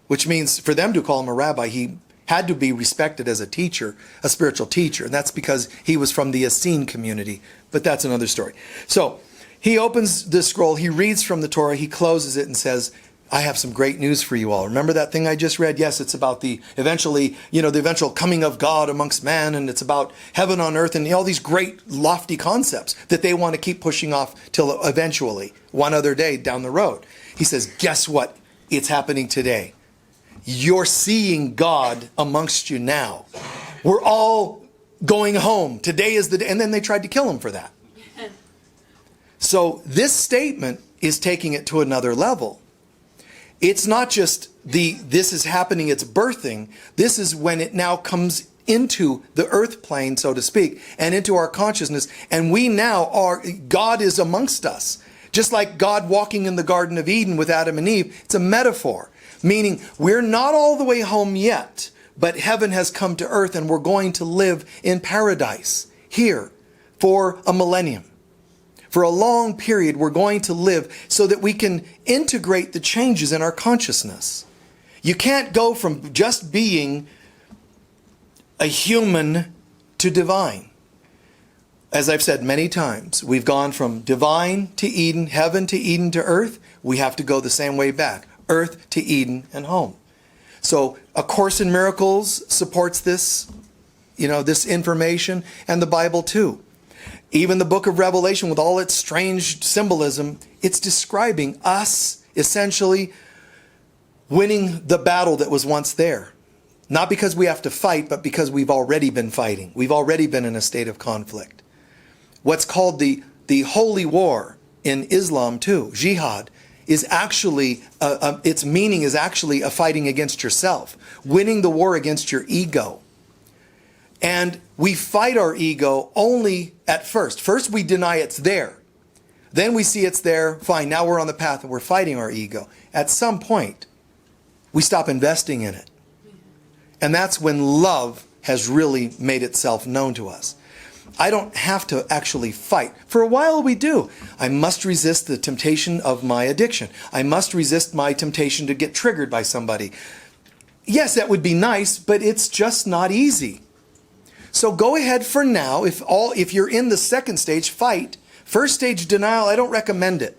which means for them to call him a rabbi, he had to be respected as a teacher, a spiritual teacher. And that's because he was from the Essene community. But that's another story. So he opens the scroll, he reads from the Torah, he closes it and says, I have some great news for you all. Remember that thing I just read? Yes, it's about the eventual coming of God amongst man, and it's about heaven on earth and all these great lofty concepts that they want to keep pushing off till eventually, one other day down the road. He says, guess what? It's happening today. You're seeing God amongst you now. We're all going home. Today is the day. And then they tried to kill him for that. So this statement is taking it to another level. It's not just this is happening, it's birthing. This is when it now comes into the earth plane, so to speak, and into our consciousness. And we now God is amongst us. Just like God walking in the Garden of Eden with Adam and Eve, it's a metaphor. Meaning we're not all the way home yet, but heaven has come to earth and we're going to live in paradise here for a millennium. For a long period, we're going to live so that we can integrate the changes in our consciousness. You can't go from just being a human to divine. As I've said many times, we've gone from divine to Eden, heaven to Eden to earth. We have to go the same way back, earth to Eden and home. So A Course in Miracles supports this, this information, and the Bible too. Even the book of Revelation, with all its strange symbolism, it's describing us essentially winning the battle that was once there. Not because we have to fight, but because we've already been fighting. We've already been in a state of conflict. What's called the holy war in Islam too, jihad, is actually, its meaning is actually a fighting against yourself, winning the war against your ego. And we fight our ego only at first. First we deny it's there. Then we see it's there. Fine, now we're on the path and we're fighting our ego. At some point, we stop investing in it. And that's when love has really made itself known to us. I don't have to actually fight. For a while we do. I must resist the temptation of my addiction. I must resist my temptation to get triggered by somebody. Yes, that would be nice, but it's just not easy. So go ahead for now. If you're in the second stage, fight. First stage denial, I don't recommend it.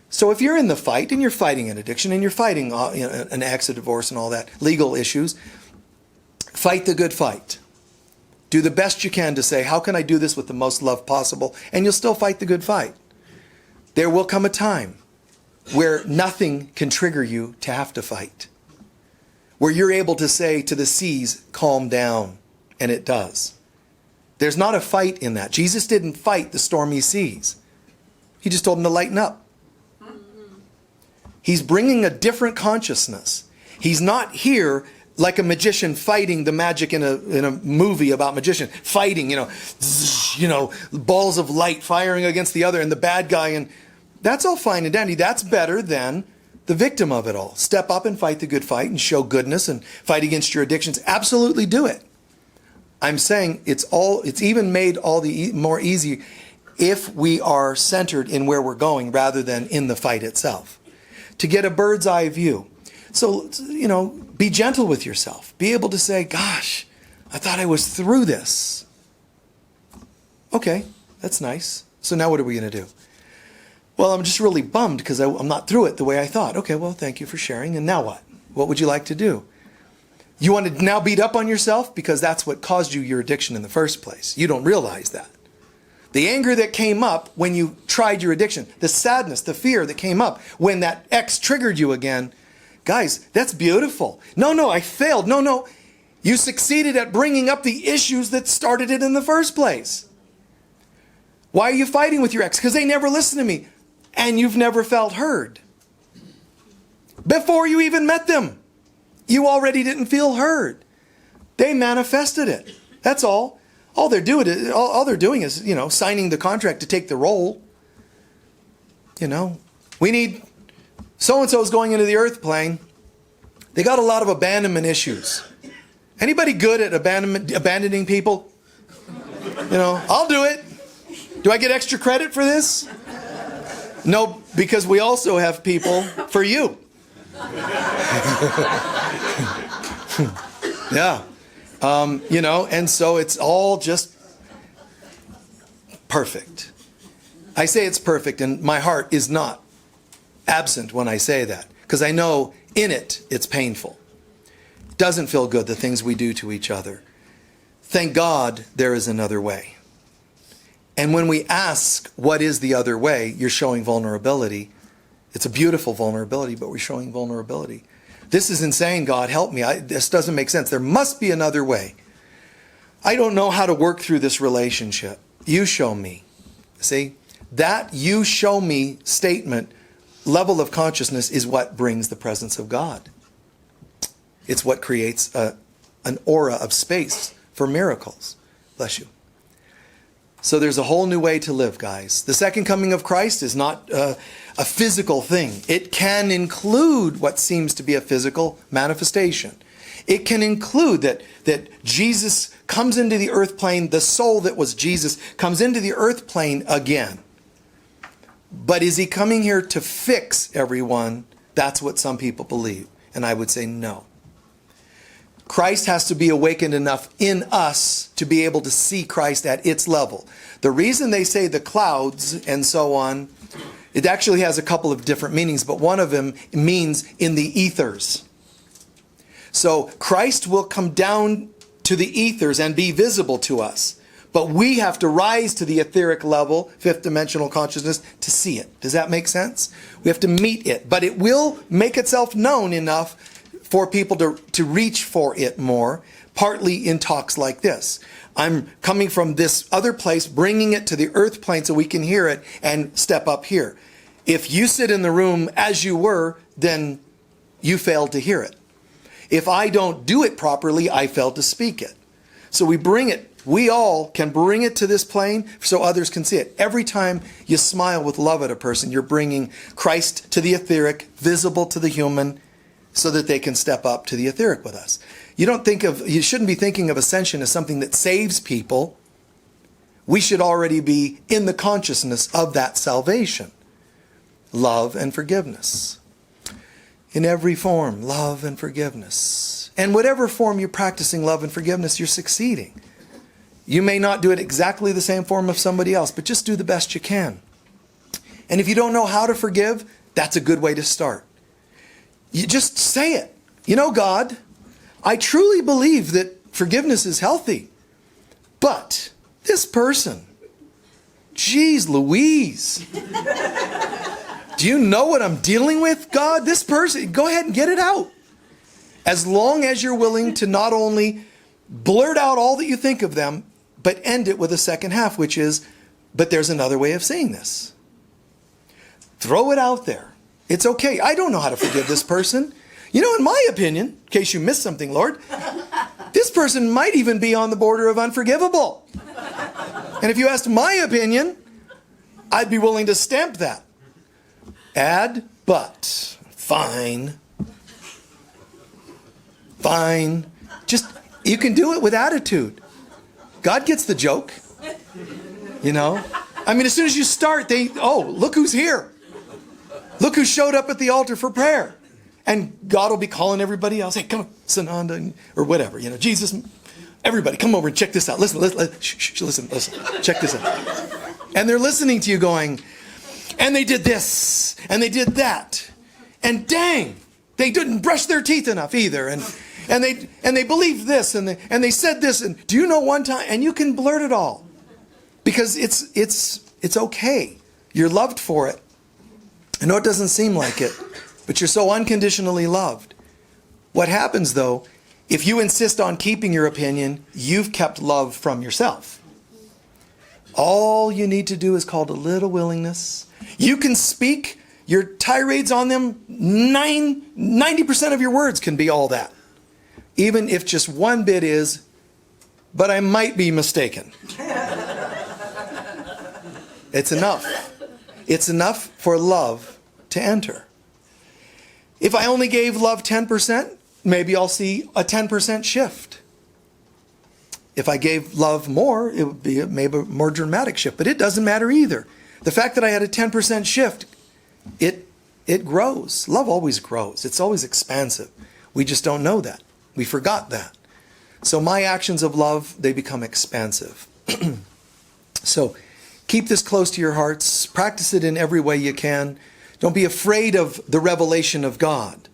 So if you're in the fight and you're fighting an addiction and you're fighting an ex, a divorce and all that, legal issues, fight the good fight. Do the best you can to say, how can I do this with the most love possible? And you'll still fight the good fight. There will come a time where nothing can trigger you to have to fight. Where you're able to say to the seas, calm down. And it does. There's not a fight in that. Jesus didn't fight the stormy seas. He just told them to lighten up. He's bringing a different consciousness. He's not here like a magician fighting the magic in a movie about magician. Fighting, balls of light firing against the other and the bad guy. And that's all fine and dandy. That's better than the victim of it all. Step up and fight the good fight and show goodness and fight against your addictions. Absolutely do it. I'm saying it's even made all the more easy if we are centered in where we're going rather than in the fight itself. To get a bird's eye view. So, be gentle with yourself. Be able to say, gosh, I thought I was through this. Okay, that's nice. So now what are we going to do? Well, I'm just really bummed because I'm not through it the way I thought. Okay, well, thank you for sharing. And now what? What would you like to do? You want to now beat up on yourself because that's what caused you your addiction in the first place. You don't realize that. The anger that came up when you tried your addiction, the sadness, the fear that came up when that ex triggered you again, guys, that's beautiful. No, I failed. No, you succeeded at bringing up the issues that started it in the first place. Why are you fighting with your ex? Because they never listened to me. And you've never felt heard. Before you even met them. You already didn't feel heard. They manifested it. That's all. All they're doing is, signing the contract to take the role. We need so-and-so's going into the earth plane. They got a lot of abandonment issues. Anybody good at abandoning people? I'll do it. Do I get extra credit for this? No, because we also have people for you. Yeah. And so it's all just perfect. I say it's perfect, and my heart is not absent when I say that, because I know in it, it's painful. Doesn't feel good, the things we do to each other. Thank God there is another way. And when we ask, what is the other way, you're showing vulnerability. It's a beautiful vulnerability, but we're showing vulnerability. This is insane, God, help me. This doesn't make sense. There must be another way. I don't know how to work through this relationship. You show me. See, that you show me statement, level of consciousness, is what brings the presence of God. It's what creates an aura of space for miracles. Bless you. So there's a whole new way to live, guys. The second coming of Christ is not a physical thing. It can include what seems to be a physical manifestation. It can include that Jesus comes into the earth plane, the soul that was Jesus comes into the earth plane again. But is he coming here to fix everyone? That's what some people believe. And I would say no. Christ has to be awakened enough in us to be able to see Christ at its level. The reason they say the clouds and so on, it actually has a couple of different meanings, but one of them means in the ethers. So Christ will come down to the ethers and be visible to us. But we have to rise to the etheric level, fifth dimensional consciousness, to see it. Does that make sense? We have to meet it. But it will make itself known enough for people to reach for it more, partly in talks like this. I'm coming from this other place, bringing it to the earth plane so we can hear it and step up here. If you sit in the room as you were, then you failed to hear it. If I don't do it properly, I failed to speak it. So we bring it. We all can bring it to this plane so others can see it. Every time you smile with love at a person, you're bringing Christ to the etheric, visible to the human, so that they can step up to the etheric with us. You shouldn't be thinking of ascension as something that saves people. We should already be in the consciousness of that salvation. Love and forgiveness. In every form, love and forgiveness. And whatever form you're practicing love and forgiveness, you're succeeding. You may not do it exactly the same form of somebody else, but just do the best you can. And if you don't know how to forgive, that's a good way to start. You just say it. You know, God, I truly believe that forgiveness is healthy. But this person, geez Louise, do you know what I'm dealing with, God? This person, go ahead and get it out. As long as you're willing to not only blurt out all that you think of them, but end it with a second half, which is, but there's another way of saying this. Throw it out there. It's okay. I don't know how to forgive this person. You know, in my opinion, in case you missed something, Lord, this person might even be on the border of unforgivable. And if you asked my opinion, I'd be willing to stamp that. Add, but, fine. Fine. Just, you can do it with attitude. God gets the joke. You know? I mean, as soon as you start, look who's here. Look who showed up at the altar for prayer. And God will be calling everybody else. Hey, come on, Sananda, or whatever. You know, Jesus, everybody, come over and check this out. Listen, listen. Check this out. And they're listening to you going, and they did this, and they did that. And dang, they didn't brush their teeth enough either. And they believed this, and they said this. And do you know one time? And you can blurt it all. Because it's okay. You're loved for it. I know it doesn't seem like it, but you're so unconditionally loved. What happens, though, if you insist on keeping your opinion, you've kept love from yourself. All you need to do is call a little willingness. You can speak your tirades on them. 90% of your words can be all that. Even if just one bit is, but I might be mistaken. It's enough. It's enough for love to enter. If I only gave love 10%, maybe I'll see a 10% shift. If I gave love more, it would be maybe a more dramatic shift. But it doesn't matter either. The fact that I had a 10% shift, it grows. Love always grows. It's always expansive. We just don't know that. We forgot that. So my actions of love, they become expansive. So keep this close to your hearts. Practice it in every way you can. Don't be afraid of the revelation of God.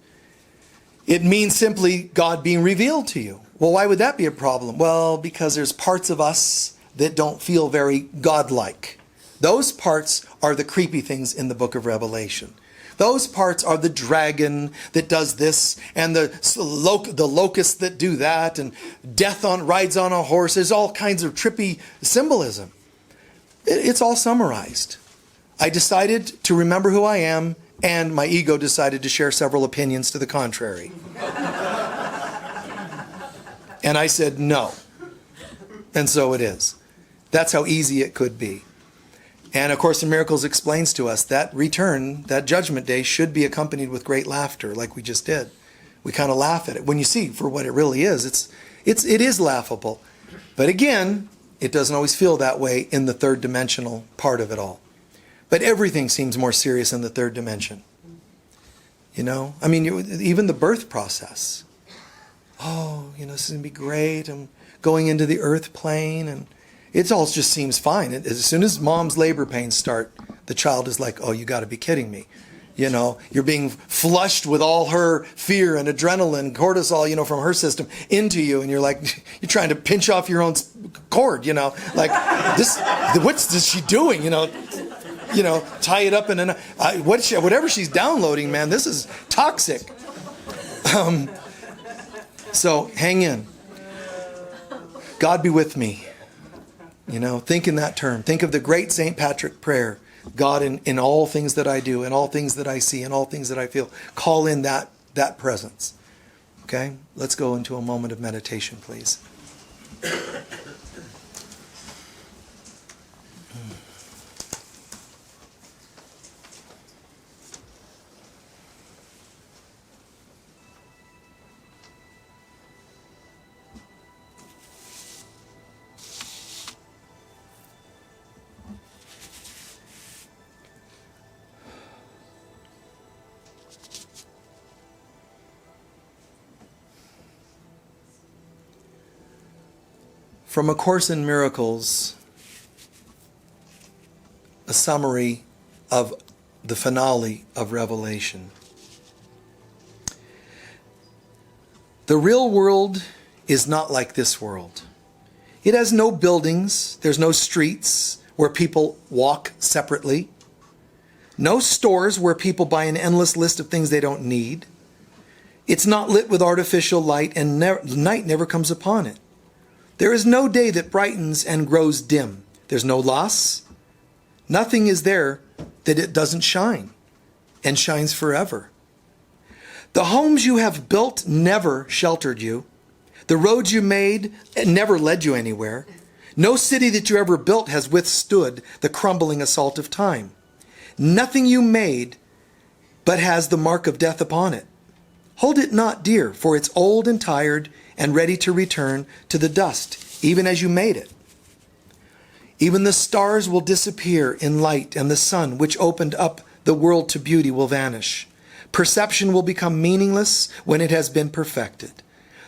It means simply God being revealed to you. Well, why would that be a problem? Well, because there's parts of us that don't feel very godlike. Those parts are the creepy things in the book of Revelation. Those parts are the dragon that does this, and the locusts that do that, and death rides on a horse. There's all kinds of trippy symbolism. It's all summarized. I decided to remember who I am, and my ego decided to share several opinions to the contrary. And I said no. And so it is. That's how easy it could be. And of course, the Miracles explains to us that return, that judgment day, should be accompanied with great laughter, like we just did. We kind of laugh at it. When you see for what it really is, it is laughable. But again, it doesn't always feel that way in the third dimensional part of it all. But everything seems more serious in the third dimension. You know? I mean, even the birth process. Oh, this is going to be great. I'm going into the earth plane, and it all just seems fine. As soon as mom's labor pains start, the child is like, oh, you got to be kidding me. You're being flushed with all her fear and adrenaline, cortisol, from her system into you. And you're like, you're trying to pinch off your own cord, like this, what's she doing? Tie it up in whatever she's downloading, man, this is toxic. So hang in. God be with me. Think in that term. Think of the great St. Patrick prayer. God, in all things that I do, in all things that I see, in all things that I feel. Call in that presence. Okay? Let's go into a moment of meditation, please. From A Course in Miracles, a summary of the finale of Revelation. The real world is not like this world. It has no buildings, there's no streets where people walk separately, no stores where people buy an endless list of things they don't need. It's not lit with artificial light, and night never comes upon it. There is no day that brightens and grows dim. There's no loss. Nothing is there that it doesn't shine, and shines forever. The homes you have built never sheltered you. The roads you made never led you anywhere. No city that you ever built has withstood the crumbling assault of time. Nothing you made but has the mark of death upon it. Hold it not dear, for it's old and tired and ready to return to the dust, even as you made it. Even the stars will disappear in light, and the sun, which opened up the world to beauty, will vanish. Perception will become meaningless when it has been perfected.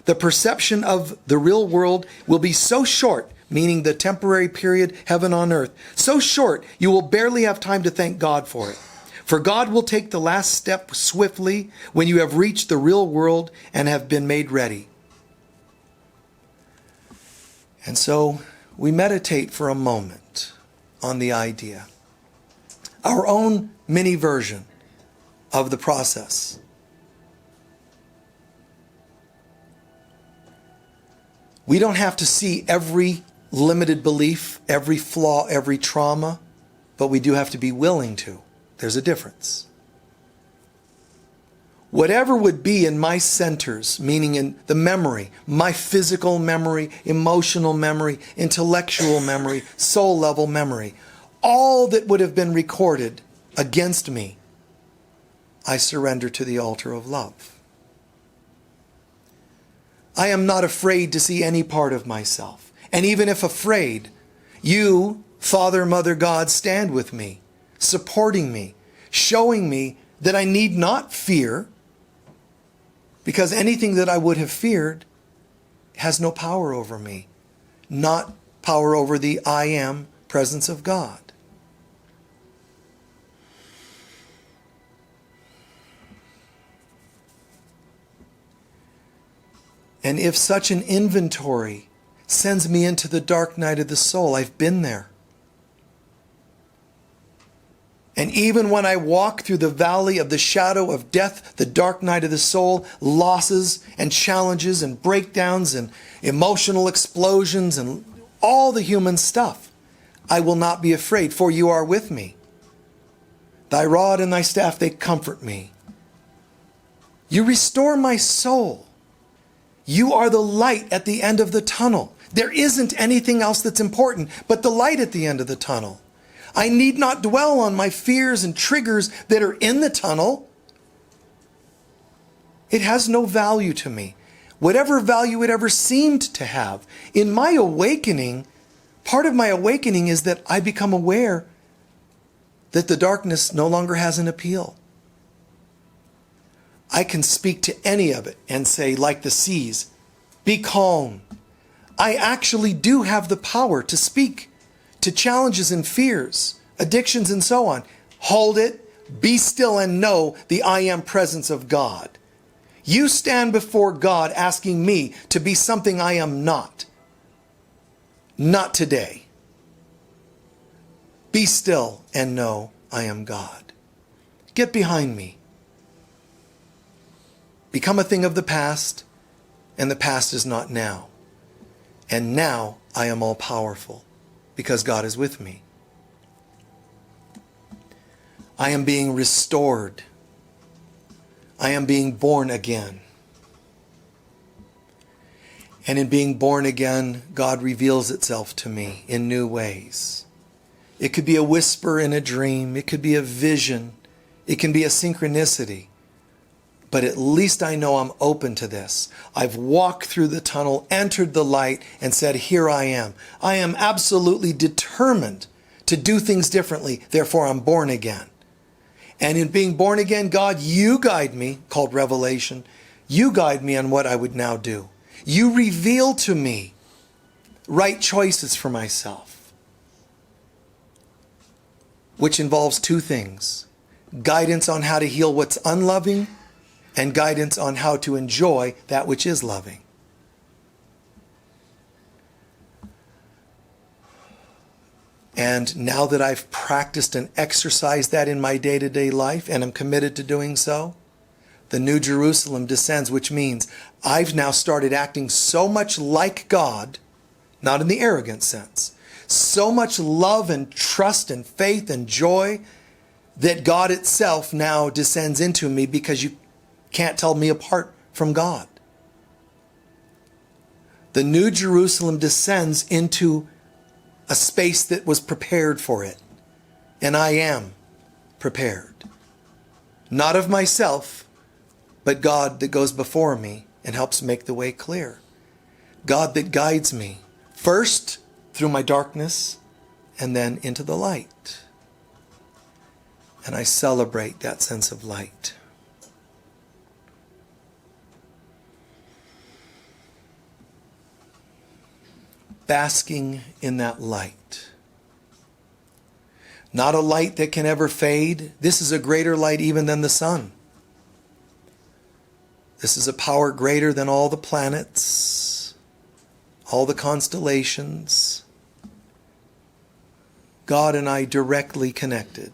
The perception of the real world will be so short, meaning the temporary period, heaven on earth, so short you will barely have time to thank God for it. For God will take the last step swiftly when you have reached the real world and have been made ready. And so we meditate for a moment on the idea, our own mini version of the process. We don't have to see every limited belief, every flaw, every trauma, but we do have to be willing to. There's a difference. Whatever would be in my centers, meaning in the memory, my physical memory, emotional memory, intellectual memory, soul level memory, all that would have been recorded against me, I surrender to the altar of love. I am not afraid to see any part of myself. And even if afraid, you, Father, Mother, God, stand with me, supporting me, showing me that I need not fear, because anything that I would have feared has no power over me, not power over the I am presence of God. And if such an inventory sends me into the dark night of the soul, I've been there. And even when I walk through the valley of the shadow of death, the dark night of the soul, losses and challenges and breakdowns and emotional explosions and all the human stuff, I will not be afraid, for you are with me. Thy rod and thy staff, they comfort me. You restore my soul. You are the light at the end of the tunnel. There isn't anything else that's important but the light at the end of the tunnel. I need not dwell on my fears and triggers that are in the tunnel. It has no value to me. Whatever value it ever seemed to have. In my awakening, part of my awakening is that I become aware that the darkness no longer has an appeal. I can speak to any of it and say, like the seas, be calm. I actually do have the power to speak to challenges and fears, addictions and so on. Hold it, be still and know the I am presence of God. You stand before God asking me to be something I am not. Not today. Be still and know I am God. Get behind me. Become a thing of the past, and the past is not now. And now I am all powerful, because God is with me. I am being restored. I am being born again. And in being born again, God reveals itself to me in new ways. It could be a whisper in a dream. It could be a vision. It can be a synchronicity. But at least I know I'm open to this. I've walked through the tunnel, entered the light, and said, here I am. I am absolutely determined to do things differently. Therefore, I'm born again. And in being born again, God, you guide me, called revelation. You guide me on what I would now do. You reveal to me right choices for myself, which involves two things: guidance on how to heal what's unloving, and guidance on how to enjoy that which is loving. And now that I've practiced and exercised that in my day-to-day life, and I'm committed to doing so, the New Jerusalem descends, which means I've now started acting so much like God, not in the arrogant sense, so much love and trust and faith and joy that God itself now descends into me, because you can't tell me apart from God. The New Jerusalem descends into a space that was prepared for it. And I am prepared. Not of myself, but God that goes before me and helps make the way clear. God that guides me, first through my darkness and then into the light. And I celebrate that sense of light. Basking in that light. Not a light that can ever fade. This is a greater light even than the sun. This is a power greater than all the planets, all the constellations. God and I directly connected.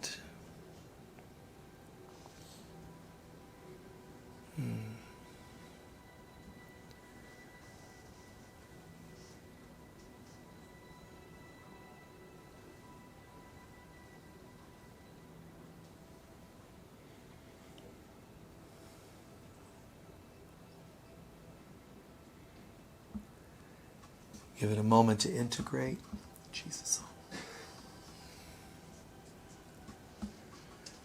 Give it a moment to integrate. Jesus.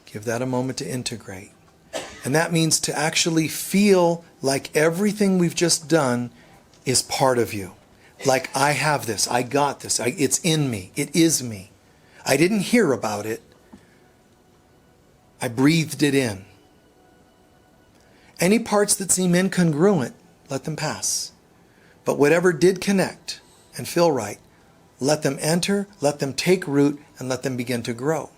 Give that a moment to integrate. And that means to actually feel like everything we've just done is part of you. Like, I have this, I got this, it's in me, it is me. I didn't hear about it. I breathed it in. Any parts that seem incongruent, let them pass. But whatever did connect and feel right, let them enter, let them take root, and let them begin to grow.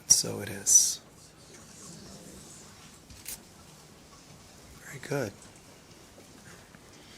And so it is. good.